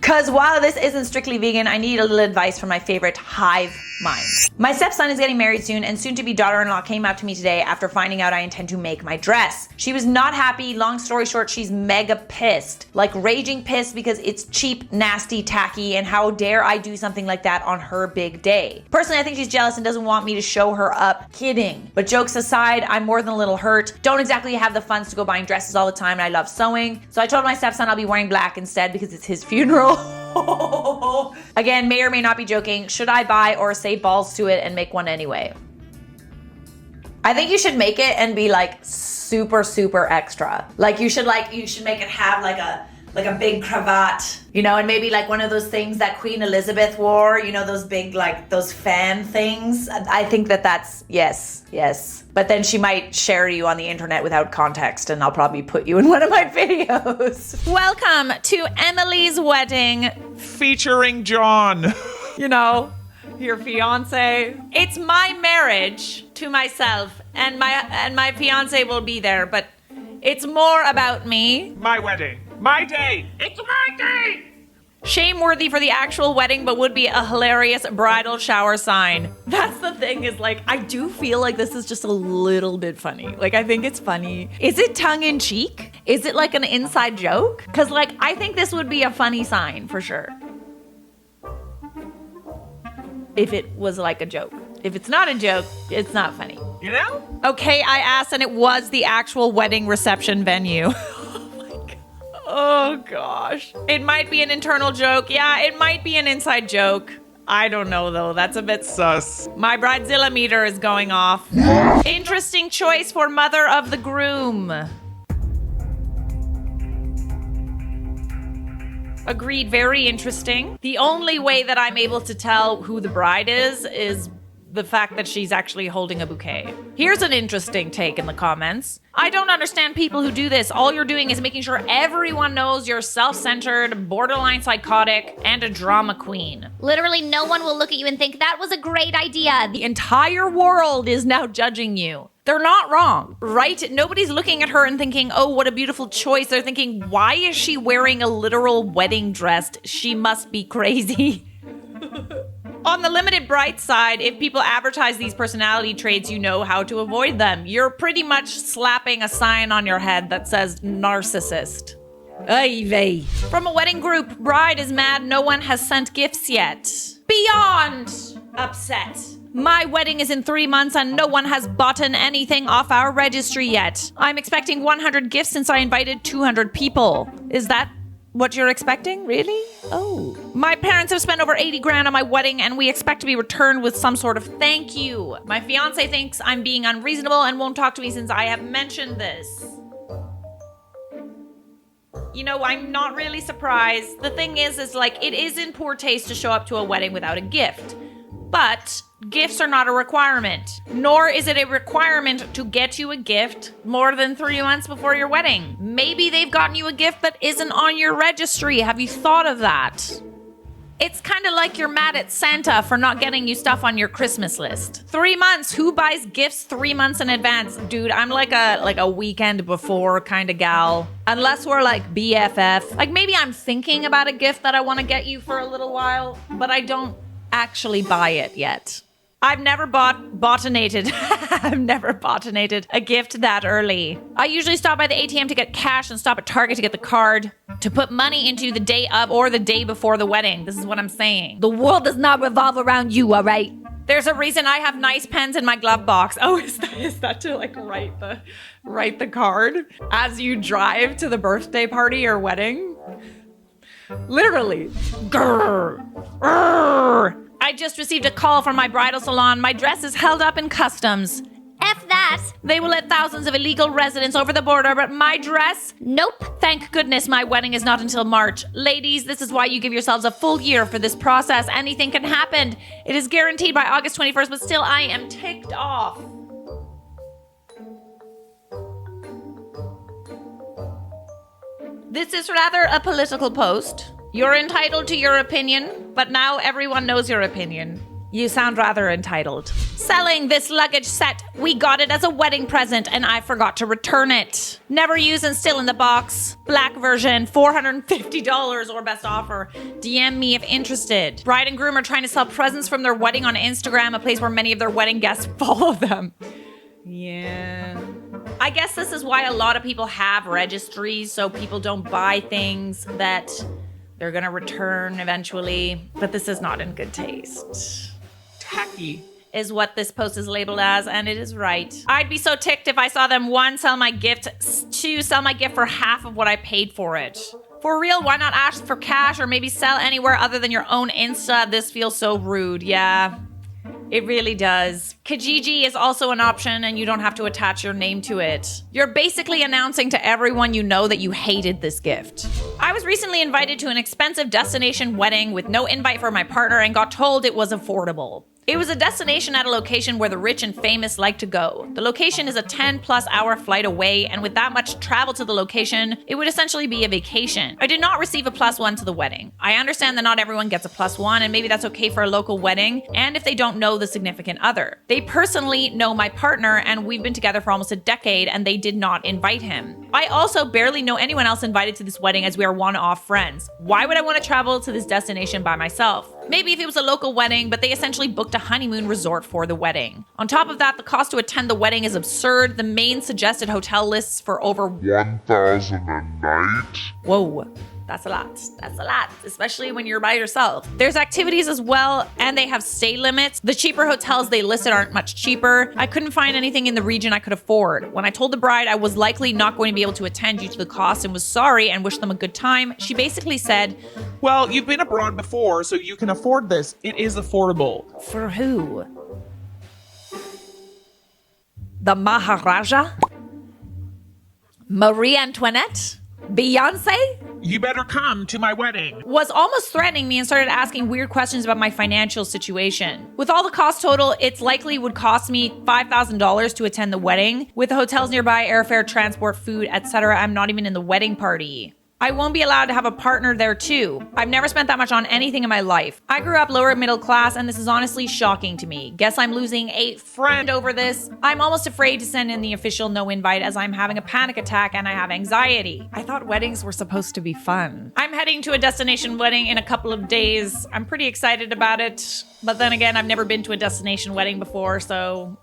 Because while this isn't strictly vegan, I need a little advice from my favorite hive mind. My stepson is getting married soon, and soon-to-be daughter-in-law came out to me today after finding out I intend to make my dress. She was not happy. Long story short, she's mega pissed. Like raging pissed because it's cheap, nasty, tacky, and how dare I do something like that on her big day. Personally, I think she's jealous and doesn't want me to show her up. Kidding. But jokes aside, I'm more than a little hurt. Don't exactly have the funds to go buying dresses all the time, and I love sewing. So I told my stepson I'll be wearing black instead because it's his funeral. Again, may or may not be joking. Should I buy or say balls to it and make one anyway? I think you should make it and be like super, super extra. Like you should make it have like a big cravat, you know, and maybe like one of those things that Queen Elizabeth wore, you know, those big, like those fan things. I think that's, yes. But then she might share you on the internet without context, and I'll probably put you in one of my videos. Welcome to Emily's wedding. Featuring John. You know, your fiance. It's my marriage to myself, and my fiance will be there, but it's more about me. My wedding. My day. It's my day. Shameworthy for the actual wedding, but would be a hilarious bridal shower sign. That's the thing, is like, I do feel like this is just a little bit funny. Like, I think it's funny. Is it tongue in cheek? Is it like an inside joke? Because like, I think this would be a funny sign for sure. If it was like a joke. If it's not a joke, it's not funny. You know? Okay, I asked, and it was the actual wedding reception venue. Oh gosh. It might be an internal joke. Yeah, it might be an inside joke. I don't know though. That's a bit sus. My bridezilla meter is going off. Interesting choice for mother of the groom. Agreed, very interesting. The only way that I'm able to tell who the bride is the fact that she's actually holding a bouquet. Here's an interesting take in the comments. I don't understand people who do this. All you're doing is making sure everyone knows you're self-centered, borderline psychotic, and a drama queen. Literally, no one will look at you and think that was a great idea. The entire world is now judging you. They're not wrong, right? Nobody's looking at her and thinking, oh, what a beautiful choice. They're thinking, why is she wearing a literal wedding dress? She must be crazy. On the limited bright side, if people advertise these personality traits, you know how to avoid them. You're pretty much slapping a sign on your head that says narcissist. Ay vey. From a wedding group, bride is mad no one has sent gifts yet. Beyond upset. My wedding is in 3 months and no one has bought anything off our registry yet. I'm expecting 100 gifts since I invited 200 people. Is that what you're expecting? Really? Oh. My parents have spent over 80 grand on my wedding and we expect to be returned with some sort of thank you. My fiance thinks I'm being unreasonable and won't talk to me since I have mentioned this. You know, I'm not really surprised. The thing is like, it is in poor taste to show up to a wedding without a gift. But gifts are not a requirement, nor is it a requirement to get you a gift more than 3 months before your wedding. Maybe they've gotten you a gift that isn't on your registry. Have you thought of that? It's kind of like you're mad at Santa for not getting you stuff on your Christmas list. 3 months, who buys gifts 3 months in advance? Dude, I'm like a weekend before kind of gal. Unless we're like BFF. Like maybe I'm thinking about a gift that I want to get you for a little while, but I don't actually buy it yet. I've never botonated a gift that early. I usually stop by the ATM to get cash and stop at Target to get the card to put money into the day of or the day before the wedding. This is what I'm saying. The world does not revolve around you, all right? There's a reason I have nice pens in my glove box. Oh, is that to like write the card as you drive to the birthday party or wedding? Literally. Grrr. Grrr. I just received a call from my bridal salon. My dress is held up in customs. F that. They will let thousands of illegal residents over the border, but my dress? Nope. Thank goodness my wedding is not until March. Ladies, this is why you give yourselves a full year for this process. Anything can happen. It is guaranteed by August 21st, but still I am ticked off. This is rather a political post. You're entitled to your opinion, but now everyone knows your opinion. You sound rather entitled. Selling this luggage set. We got it as a wedding present and I forgot to return it. Never used and still in the box. Black version, $450 or best offer. DM me if interested. Bride and groom are trying to sell presents from their wedding on Instagram, a place where many of their wedding guests follow them. Yeah. I guess this is why a lot of people have registries, so people don't buy things that they're gonna return eventually. But this is not in good taste. Tacky. Is what this post is labeled as, and it is right. I'd be so ticked if I saw them, 1, sell my gift, 2, sell my gift for half of what I paid for it. For real, why not ask for cash or maybe sell anywhere other than your own Insta? This feels so rude. Yeah, it really does. Kijiji is also an option and you don't have to attach your name to it. You're basically announcing to everyone you know that you hated this gift. I was recently invited to an expensive destination wedding with no invite for my partner and got told it was affordable. It was a destination at a location where the rich and famous like to go. The location is a 10+ hour flight away, and with that much travel to the location, it would essentially be a vacation. I did not receive a +1 to the wedding. I understand that not everyone gets a +1, and maybe that's okay for a local wedding, and if they don't know the significant other. They personally know my partner, and we've been together for almost a decade, and they did not invite him. I also barely know anyone else invited to this wedding as we are one-off friends. Why would I want to travel to this destination by myself? Maybe if it was a local wedding, but they essentially booked a honeymoon resort for the wedding. On top of that, the cost to attend the wedding is absurd. The main suggested hotel lists for over 1,000 a night? Whoa, that's a lot. That's a lot, especially when you're by yourself. There's activities as well, and they have stay limits. The cheaper hotels they listed aren't much cheaper. I couldn't find anything in the region I could afford. When I told the bride I was likely not going to be able to attend due to the cost and was sorry and wished them a good time, she basically said, Well, you've been abroad before, so you can afford this. It is affordable. for who? The Maharaja? Marie Antoinette? Beyonce? You better come to my wedding. Was almost threatening me and started asking weird questions about my financial situation. With all the cost total, it's likely would cost me $5,000 to attend the wedding. With the hotels nearby, airfare, transport, food, etc., I'm not even in the wedding party. I won't be allowed to have a partner there too. I've never spent that much on anything in my life. I grew up lower middle class and this is honestly shocking to me. Guess I'm losing a friend over this. I'm almost afraid to send in the official no invite as I'm having a panic attack and I have anxiety. I thought weddings were supposed to be fun. I'm heading to a destination wedding in a couple of days. I'm pretty excited about it. But then again, I've never been to a destination wedding before, so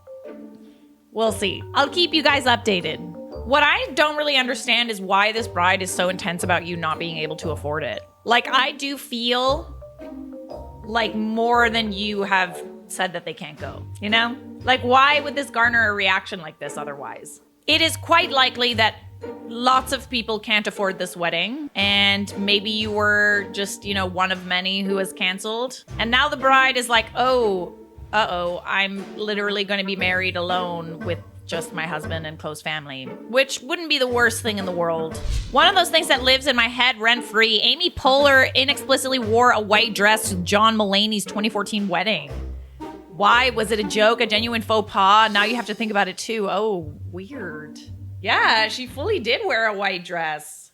we'll see. I'll keep you guys updated. What I don't really understand is why this bride is so intense about you not being able to afford it. Like, I do feel like more than you have said that they can't go, you know? Like, why would this garner a reaction like this otherwise? It is quite likely that lots of people can't afford this wedding, and maybe you were just, you know, one of many who has canceled. And now the bride is like, oh, uh-oh, I'm literally going to be married alone with just my husband and close family, which wouldn't be the worst thing in the world. One of those things that lives in my head rent-free, Amy Poehler inexplicitly wore a white dress to John Mulaney's 2014 wedding. Why? Was it a joke, a genuine faux pas? Now you have to think about it too. Oh, weird. Yeah, she fully did wear a white dress.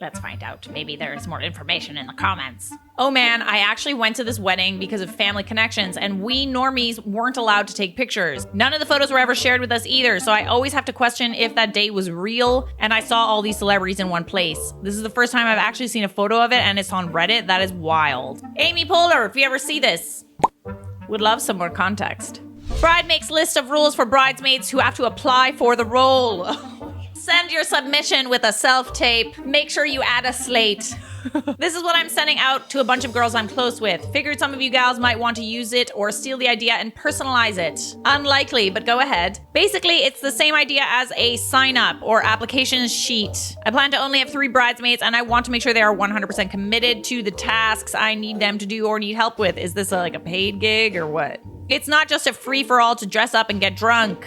Let's find out. Maybe there's more information in the comments. Oh man, I actually went to this wedding because of family connections, and we normies weren't allowed to take pictures. None of the photos were ever shared with us either, so I always have to question if that day was real, and I saw all these celebrities in one place. This is the first time I've actually seen a photo of it, and it's on Reddit. That is wild. Amy Poehler, if you ever see this, would love some more context. Bride makes list of rules for bridesmaids who have to apply for the role. Send your submission with a self-tape. Make sure you add a slate. This is what I'm sending out to a bunch of girls I'm close with. Figured some of you gals might want to use it or steal the idea and personalize it. Unlikely, but go ahead. Basically, it's the same idea as a sign-up or application sheet. I plan to only have 3 bridesmaids and I want to make sure they are 100% committed to the tasks I need them to do or need help with. Is this like a paid gig or what? It's not just a free-for-all to dress up and get drunk.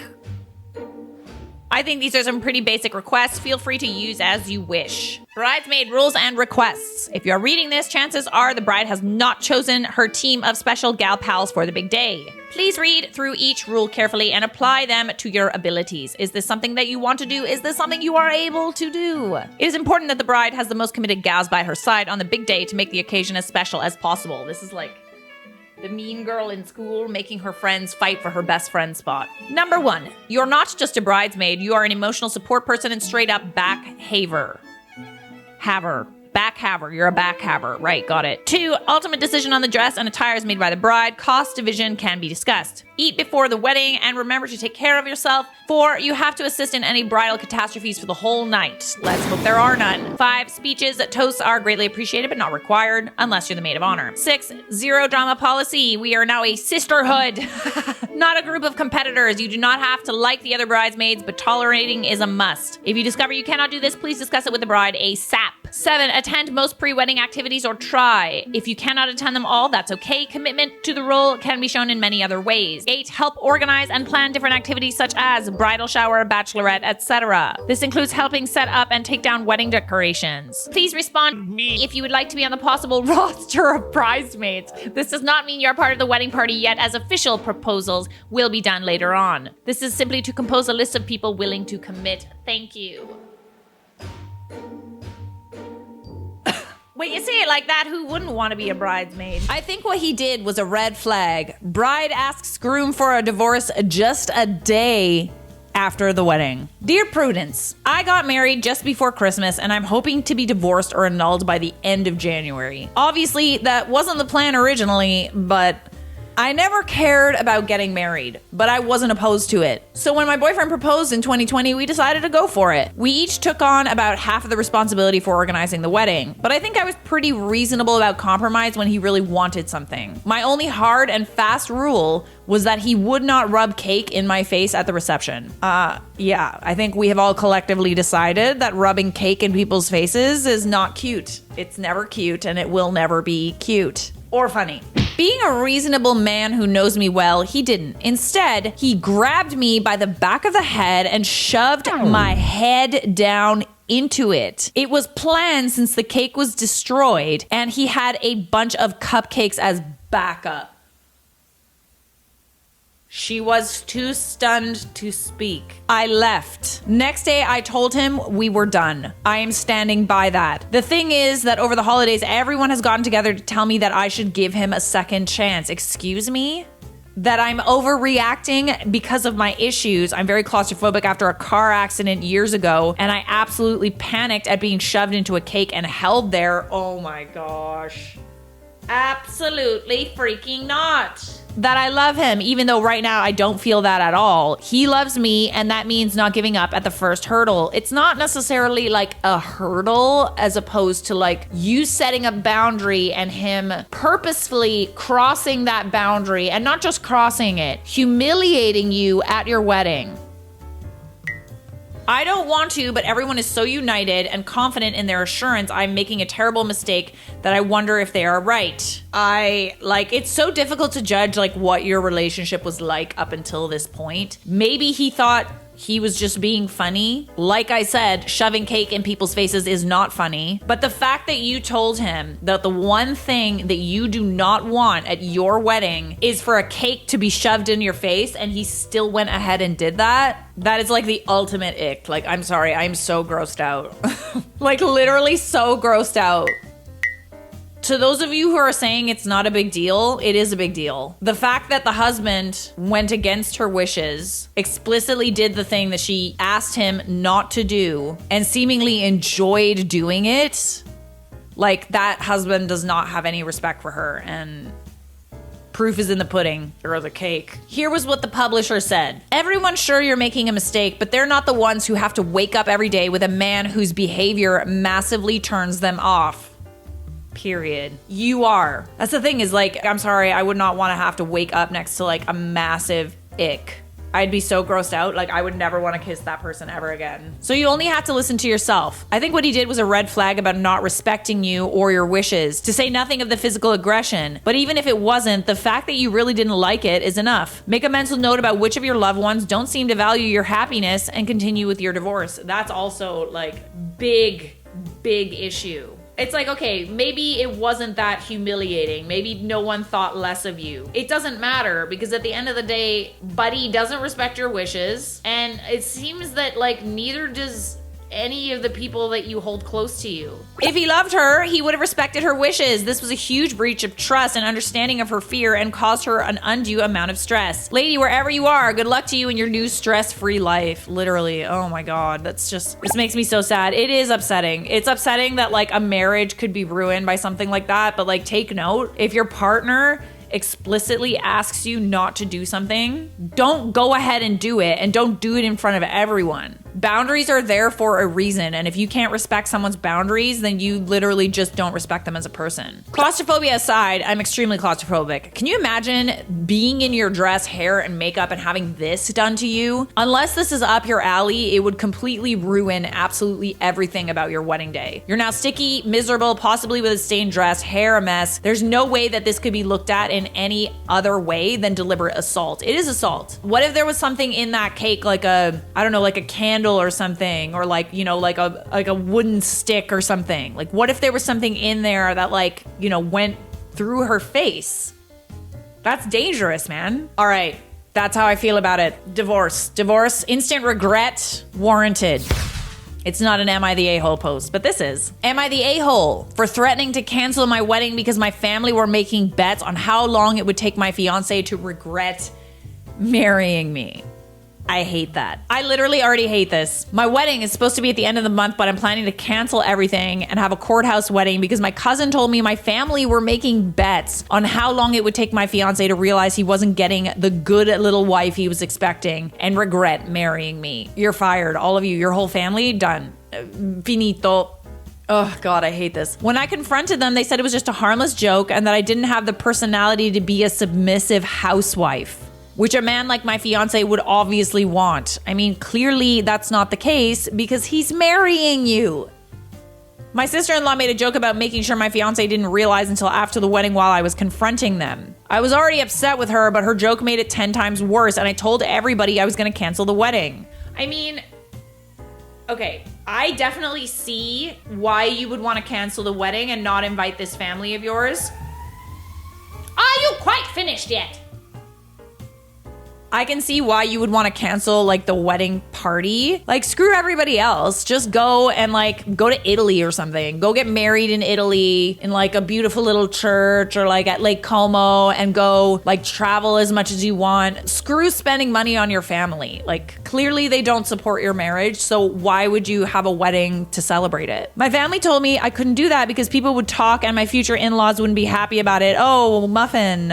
I think these are some pretty basic requests. Feel free to use as you wish. Bridesmaid rules and requests. If you're reading this, chances are the bride has not chosen her team of special gal pals for the big day. Please read through each rule carefully and apply them to your abilities. Is this something that you want to do? Is this something you are able to do? It is important that the bride has the most committed gals by her side on the big day to make the occasion as special as possible. This is like The mean girl in school making her friends fight for her best friend spot. Number 1, you're not just a bridesmaid, you are an emotional support person and straight up backhaver. Backhaver. You're a backhaver. Right, got it. 2, ultimate decision on the dress and attire is made by the bride. Cost division can be discussed. Eat before the wedding and remember to take care of yourself. 4, you have to assist in any bridal catastrophes for the whole night. Let's hope there are none. 5, speeches, toasts are greatly appreciated but not required unless you're the maid of honor. 6, zero drama policy. We are now a sisterhood, not a group of competitors. You do not have to like the other bridesmaids, but tolerating is a must. If you discover you cannot do this, please discuss it with the bride ASAP. 7, attend most pre-wedding activities or try. If you cannot attend them all, that's okay. Commitment to the role can be shown in many other ways. 8, help organize and plan different activities such as bridal shower, bachelorette, etc. This includes helping set up and take down wedding decorations. Please respond if you would like to be on the possible roster of bridesmaids. This does not mean you're part of the wedding party yet, as official proposals will be done later on. This is simply to compose a list of people willing to commit. Thank you. Wait, you say it like that? Who wouldn't want to be a bridesmaid? I think what he did was a red flag. Bride asks groom for a divorce just a day after the wedding. Dear Prudence, I got married just before Christmas and I'm hoping to be divorced or annulled by the end of January. Obviously, that wasn't the plan originally, but I never cared about getting married, but I wasn't opposed to it. So when my boyfriend proposed in 2020, we decided to go for it. We each took on about half of the responsibility for organizing the wedding, but I think I was pretty reasonable about compromise when he really wanted something. My only hard and fast rule was that he would not rub cake in my face at the reception. Yeah, I think we have all collectively decided that rubbing cake in people's faces is not cute. It's never cute and it will never be cute or funny. Being a reasonable man who knows me well, he didn't. Instead, he grabbed me by the back of the head and shoved my head down into it. It was planned since the cake was destroyed, and he had a bunch of cupcakes as backup. She was too stunned to speak. I left. Next day, I told him we were done. I am standing by that. The thing is that over the holidays, everyone has gotten together to tell me that I should give him a second chance. Excuse me? That I'm overreacting because of my issues. I'm very claustrophobic after a car accident years ago, and I absolutely panicked at being shoved into a cake and held there. Oh my gosh. Absolutely freaking not. That I love him, even though right now I don't feel that at all. He loves me, and that means not giving up at the first hurdle. It's not necessarily like a hurdle as opposed to like you setting a boundary and him purposefully crossing that boundary, and not just crossing it, humiliating you at your wedding. I don't want to, but everyone is so united and confident in their assurance I'm making a terrible mistake that I wonder if they are right. It's so difficult to judge like what your relationship was like up until this point. Maybe he thought he was just being funny. Like I said, shoving cake in people's faces is not funny. But the fact that you told him that the one thing that you do not want at your wedding is for a cake to be shoved in your face, and he still went ahead and did that, that is like the ultimate ick. Like, I'm sorry, I'm so grossed out. Like, literally so grossed out. To those of you who are saying it's not a big deal, it is a big deal. The fact that the husband went against her wishes, explicitly did the thing that she asked him not to do, and seemingly enjoyed doing it, like that husband does not have any respect for her, and proof is in the pudding, or the cake. Here was what the publisher said. Everyone's sure you're making a mistake, but they're not the ones who have to wake up every day with a man whose behavior massively turns them off. Period. You are. That's the thing is like, I'm sorry, I would not want to have to wake up next to like a massive ick. I'd be so grossed out. Like, I would never want to kiss that person ever again. So you only have to listen to yourself. I think what he did was a red flag about not respecting you or your wishes, to say nothing of the physical aggression. But even if it wasn't, the fact that you really didn't like it is enough. Make a mental note about which of your loved ones don't seem to value your happiness and continue with your divorce. That's also like big issue. It's like, okay, maybe it wasn't that humiliating. Maybe no one thought less of you. It doesn't matter, because at the end of the day, buddy doesn't respect your wishes. And it seems that like neither does any of the people that you hold close to you. If he loved her, he would have respected her wishes. This was a huge breach of trust and understanding of her fear and caused her an undue amount of stress. Lady, wherever you are, good luck to you in your new stress-free life. Literally. Oh my God. This makes me so sad. It is upsetting. It's upsetting that like a marriage could be ruined by something like that. But like, take note, if your partner explicitly asks you not to do something, don't go ahead and do it, and don't do it in front of everyone. Boundaries are there for a reason, and if you can't respect someone's boundaries, then you literally just don't respect them as a person. Claustrophobia aside, I'm extremely claustrophobic. Can you imagine being in your dress, hair, and makeup and having this done to you? Unless this is up your alley, it would completely ruin absolutely everything about your wedding day. You're now sticky, miserable, possibly with a stained dress, hair a mess. There's no way that this could be looked at in any other way than deliberate assault. It is assault. What if there was something in that cake, like a candle or something, or like a wooden stick or something? Like, what if there was something in there that went through her face? That's dangerous, man. All right, that's how I feel about it. Divorce, instant regret warranted. It's not an Am I the A-hole post, but this is. Am I the a-hole for threatening to cancel my wedding because my family were making bets on how long it would take my fiance to regret marrying me? I hate that. I literally already hate this. My wedding is supposed to be at the end of the month, but I'm planning to cancel everything and have a courthouse wedding because my cousin told me my family were making bets on how long it would take my fiance to realize he wasn't getting the good little wife he was expecting and regret marrying me. You're fired. All of you, your whole family, done. Finito. Oh God, I hate this. When I confronted them, they said it was just a harmless joke and that I didn't have the personality to be a submissive housewife, which a man like my fiance would obviously want. I mean, clearly that's not the case because he's marrying you. My sister-in-law made a joke about making sure my fiance didn't realize until after the wedding while I was confronting them. I was already upset with her, but her joke made it 10 times worse, and I told everybody I was gonna cancel the wedding. I mean, okay, I definitely see why you would want to cancel the wedding and not invite this family of yours. Are you quite finished yet? I can see why you would want to cancel like the wedding party. Like, screw everybody else. Just go and go to Italy or something. Go get married in Italy in like a beautiful little church or like at Lake Como, and go like travel as much as you want. Screw spending money on your family. Like, clearly they don't support your marriage, so why would you have a wedding to celebrate it? My family told me I couldn't do that because people would talk and my future in-laws wouldn't be happy about it. Oh, muffin.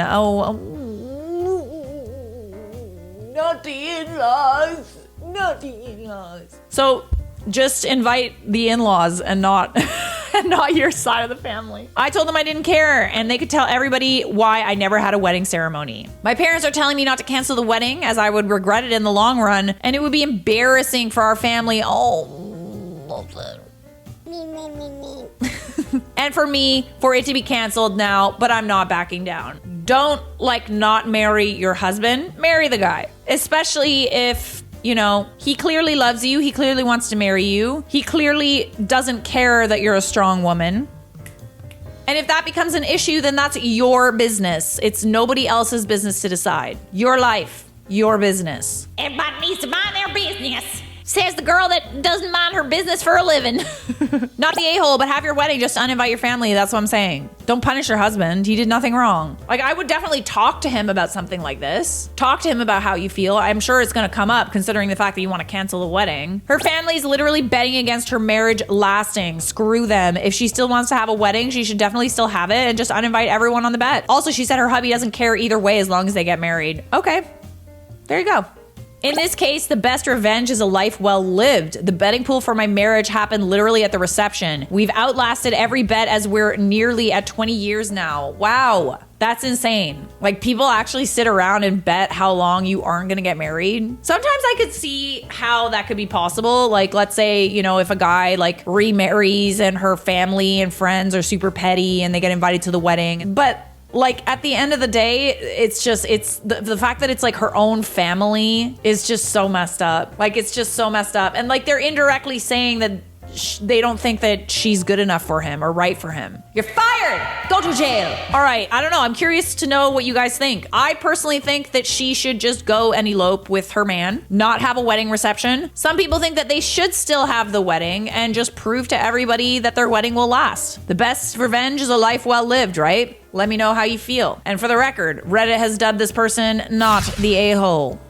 Not the in-laws. Not the in-laws. So just invite the in-laws and not your side of the family. I told them I didn't care, and they could tell everybody why I never had a wedding ceremony. My parents are telling me not to cancel the wedding as I would regret it in the long run, and it would be embarrassing for our family. And for me, for it to be canceled now, but I'm not backing down. Don't not marry your husband, marry the guy. Especially if, he clearly loves you, he clearly wants to marry you, he clearly doesn't care that you're a strong woman. And if that becomes an issue, then that's your business. It's nobody else's business to decide. Your life, your business. Everybody needs to mind their business. Says the girl that doesn't mind her business for a living. Not the a-hole, but have your wedding. Just uninvite your family. That's what I'm saying. Don't punish your husband. He did nothing wrong. I would definitely talk to him about something like this. Talk to him about how you feel. I'm sure it's going to come up considering the fact that you want to cancel the wedding. Her family's literally betting against her marriage lasting. Screw them. If she still wants to have a wedding, she should definitely still have it and just uninvite everyone on the bet. Also, she said her hubby doesn't care either way as long as they get married. Okay. There you go. In this case, the best revenge is a life well lived. The betting pool for my marriage happened literally at the reception. We've outlasted every bet as we're nearly at 20 years now. Wow, that's insane. People actually sit around and bet how long you aren't gonna get married. Sometimes I could see how that could be possible. Let's say, if a guy remarries and her family and friends are super petty and they get invited to the wedding. But at the end of the day, it's the fact that it's her own family is just so messed up. It's just so messed up. And they're indirectly saying that they don't think that she's good enough for him or right for him. You're fired. Go to jail. All right. I don't know. I'm curious to know what you guys think. I personally think that she should just go and elope with her man, not have a wedding reception. Some people think that they should still have the wedding and just prove to everybody that their wedding will last. The best revenge is a life well lived, right? Let me know how you feel. And for the record, Reddit has dubbed this person not the a-hole.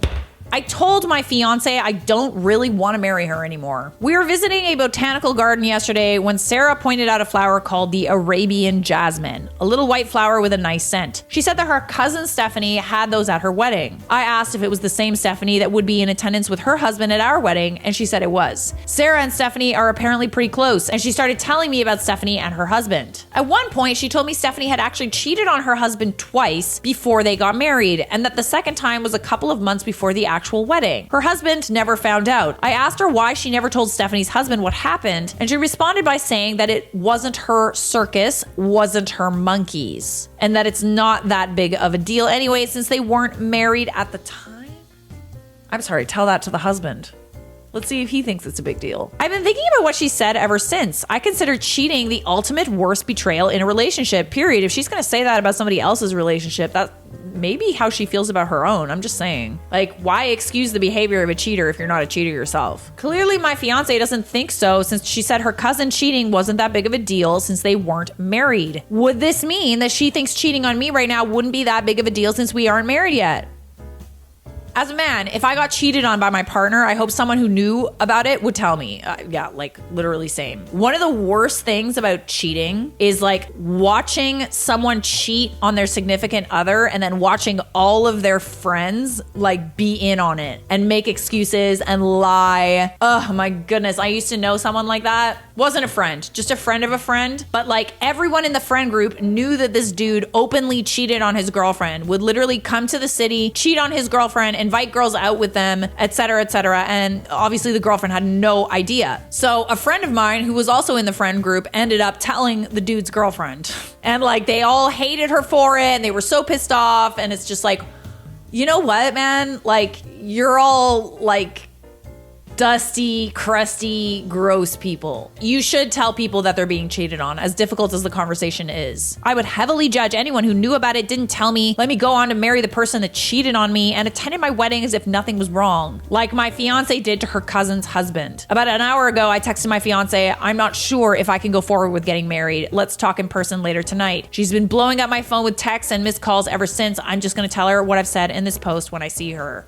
I told my fiance I don't really want to marry her anymore. We were visiting a botanical garden yesterday when Sarah pointed out a flower called the Arabian jasmine, a little white flower with a nice scent. She said that her cousin Stephanie had those at her wedding. I asked if it was the same Stephanie that would be in attendance with her husband at our wedding, and she said it was. Sarah and Stephanie are apparently pretty close, and she started telling me about Stephanie and her husband. At one point, she told me Stephanie had actually cheated on her husband twice before they got married, and that the second time was a couple of months before the actual wedding. Her husband never found out. I asked her why she never told Stephanie's husband what happened, and she responded by saying that it wasn't her circus, wasn't her monkeys, and that it's not that big of a deal anyway since they weren't married at the time. I'm sorry, tell that to the husband. Let's see if he thinks it's a big deal. I've been thinking about what she said ever since. I consider cheating the ultimate worst betrayal in a relationship, period. If she's gonna say that about somebody else's relationship, that may be how she feels about her own. I'm just saying. Like, why excuse the behavior of a cheater if you're not a cheater yourself? Clearly, my fiance doesn't think so, since she said her cousin cheating wasn't that big of a deal since they weren't married. Would this mean that she thinks cheating on me right now wouldn't be that big of a deal since we aren't married yet? As a man, if I got cheated on by my partner, I hope someone who knew about it would tell me. Yeah, like literally same. One of the worst things about cheating is like watching someone cheat on their significant other and then watching all of their friends like be in on it and make excuses and lie. Oh my goodness. I used to know someone like that. Wasn't a friend, just a friend of a friend. But like everyone in the friend group knew that this dude openly cheated on his girlfriend, would literally come to the city, cheat on his girlfriend, invite girls out with them, etc., etc. And obviously the girlfriend had no idea. So a friend of mine who was also in the friend group ended up telling the dude's girlfriend. And like they all hated her for it and they were so pissed off. And it's just like, you know what, man? Like you're all like dusty, crusty, gross people. You should tell people that they're being cheated on, as difficult as the conversation is. I would heavily judge anyone who knew about it, didn't tell me, let me go on to marry the person that cheated on me, and attended my wedding as if nothing was wrong, like my fiance did to her cousin's husband. About an hour ago, I texted my fiance, I'm not sure if I can go forward with getting married. Let's talk in person later tonight. She's been blowing up my phone with texts and missed calls ever since. I'm just gonna tell her what I've said in this post when I see her.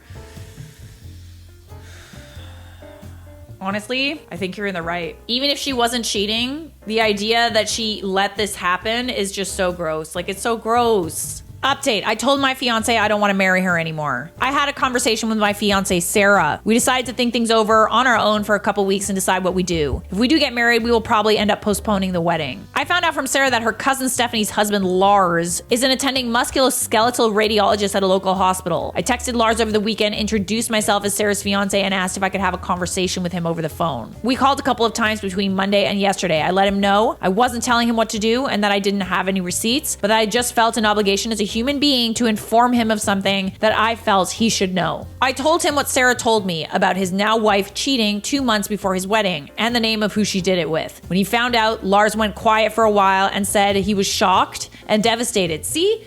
Honestly, I think you're in the right. Even if she wasn't cheating, the idea that she let this happen is just so gross. Like, it's so gross. Update. I told my fiance I don't want to marry her anymore. I had a conversation with my fiance, Sarah. We decided to think things over on our own for a couple weeks and decide what we do. If we do get married, we will probably end up postponing the wedding. I found out from Sarah that her cousin Stephanie's husband, Lars, is an attending musculoskeletal radiologist at a local hospital. I texted Lars over the weekend, introduced myself as Sarah's fiance, and asked if I could have a conversation with him over the phone. We called a couple of times between Monday and yesterday. I let him know I wasn't telling him what to do and that I didn't have any receipts, but that I just felt an obligation as a human being to inform him of something that I felt he should know. I told him what Sarah told me about his now wife cheating 2 months before his wedding and the name of who she did it with. When he found out, Lars went quiet for a while and said he was shocked and devastated. See?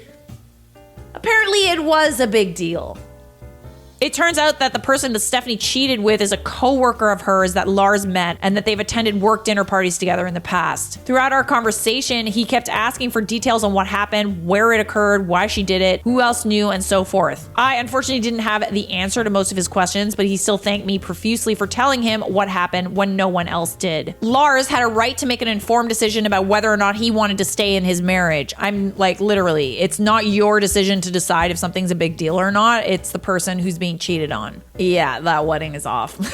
Apparently it was a big deal. It turns out that the person that Stephanie cheated with is a coworker of hers that Lars met and that they've attended work dinner parties together in the past. Throughout our conversation, he kept asking for details on what happened, where it occurred, why she did it, who else knew, and so forth. I unfortunately didn't have the answer to most of his questions, but he still thanked me profusely for telling him what happened when no one else did. Lars had a right to make an informed decision about whether or not he wanted to stay in his marriage. I'm like, literally, it's not your decision to decide if something's a big deal or not. It's the person who's being cheated on. Yeah, that wedding is off. Does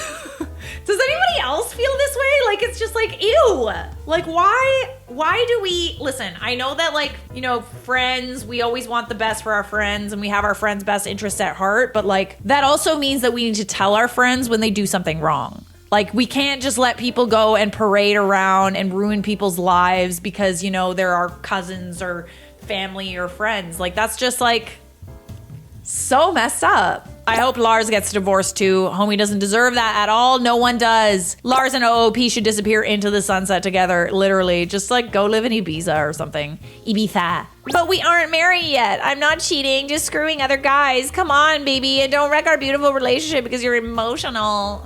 anybody else feel this way? Like, it's just like, ew. Like, why do we, listen, I know that, like, you know, friends, we always want the best for our friends and we have our friends' best interests at heart, but like, that also means that we need to tell our friends when they do something wrong. Like, we can't just let people go and parade around and ruin people's lives because, you know, they're our cousins or family or friends. Like, that's just like so messed up. I hope Lars gets divorced too. Homie doesn't deserve that at all. No one does. Lars and OOP should disappear into the sunset together, literally. Just like go live in Ibiza or something. Ibiza. But we aren't married yet. I'm not cheating, just screwing other guys. Come on, baby, and don't wreck our beautiful relationship because you're emotional.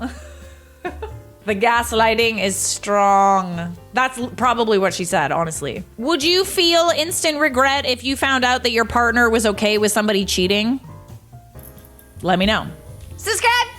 The gaslighting is strong. That's probably what she said, honestly. Would you feel instant regret if you found out that your partner was okay with somebody cheating? Let me know. Subscribe!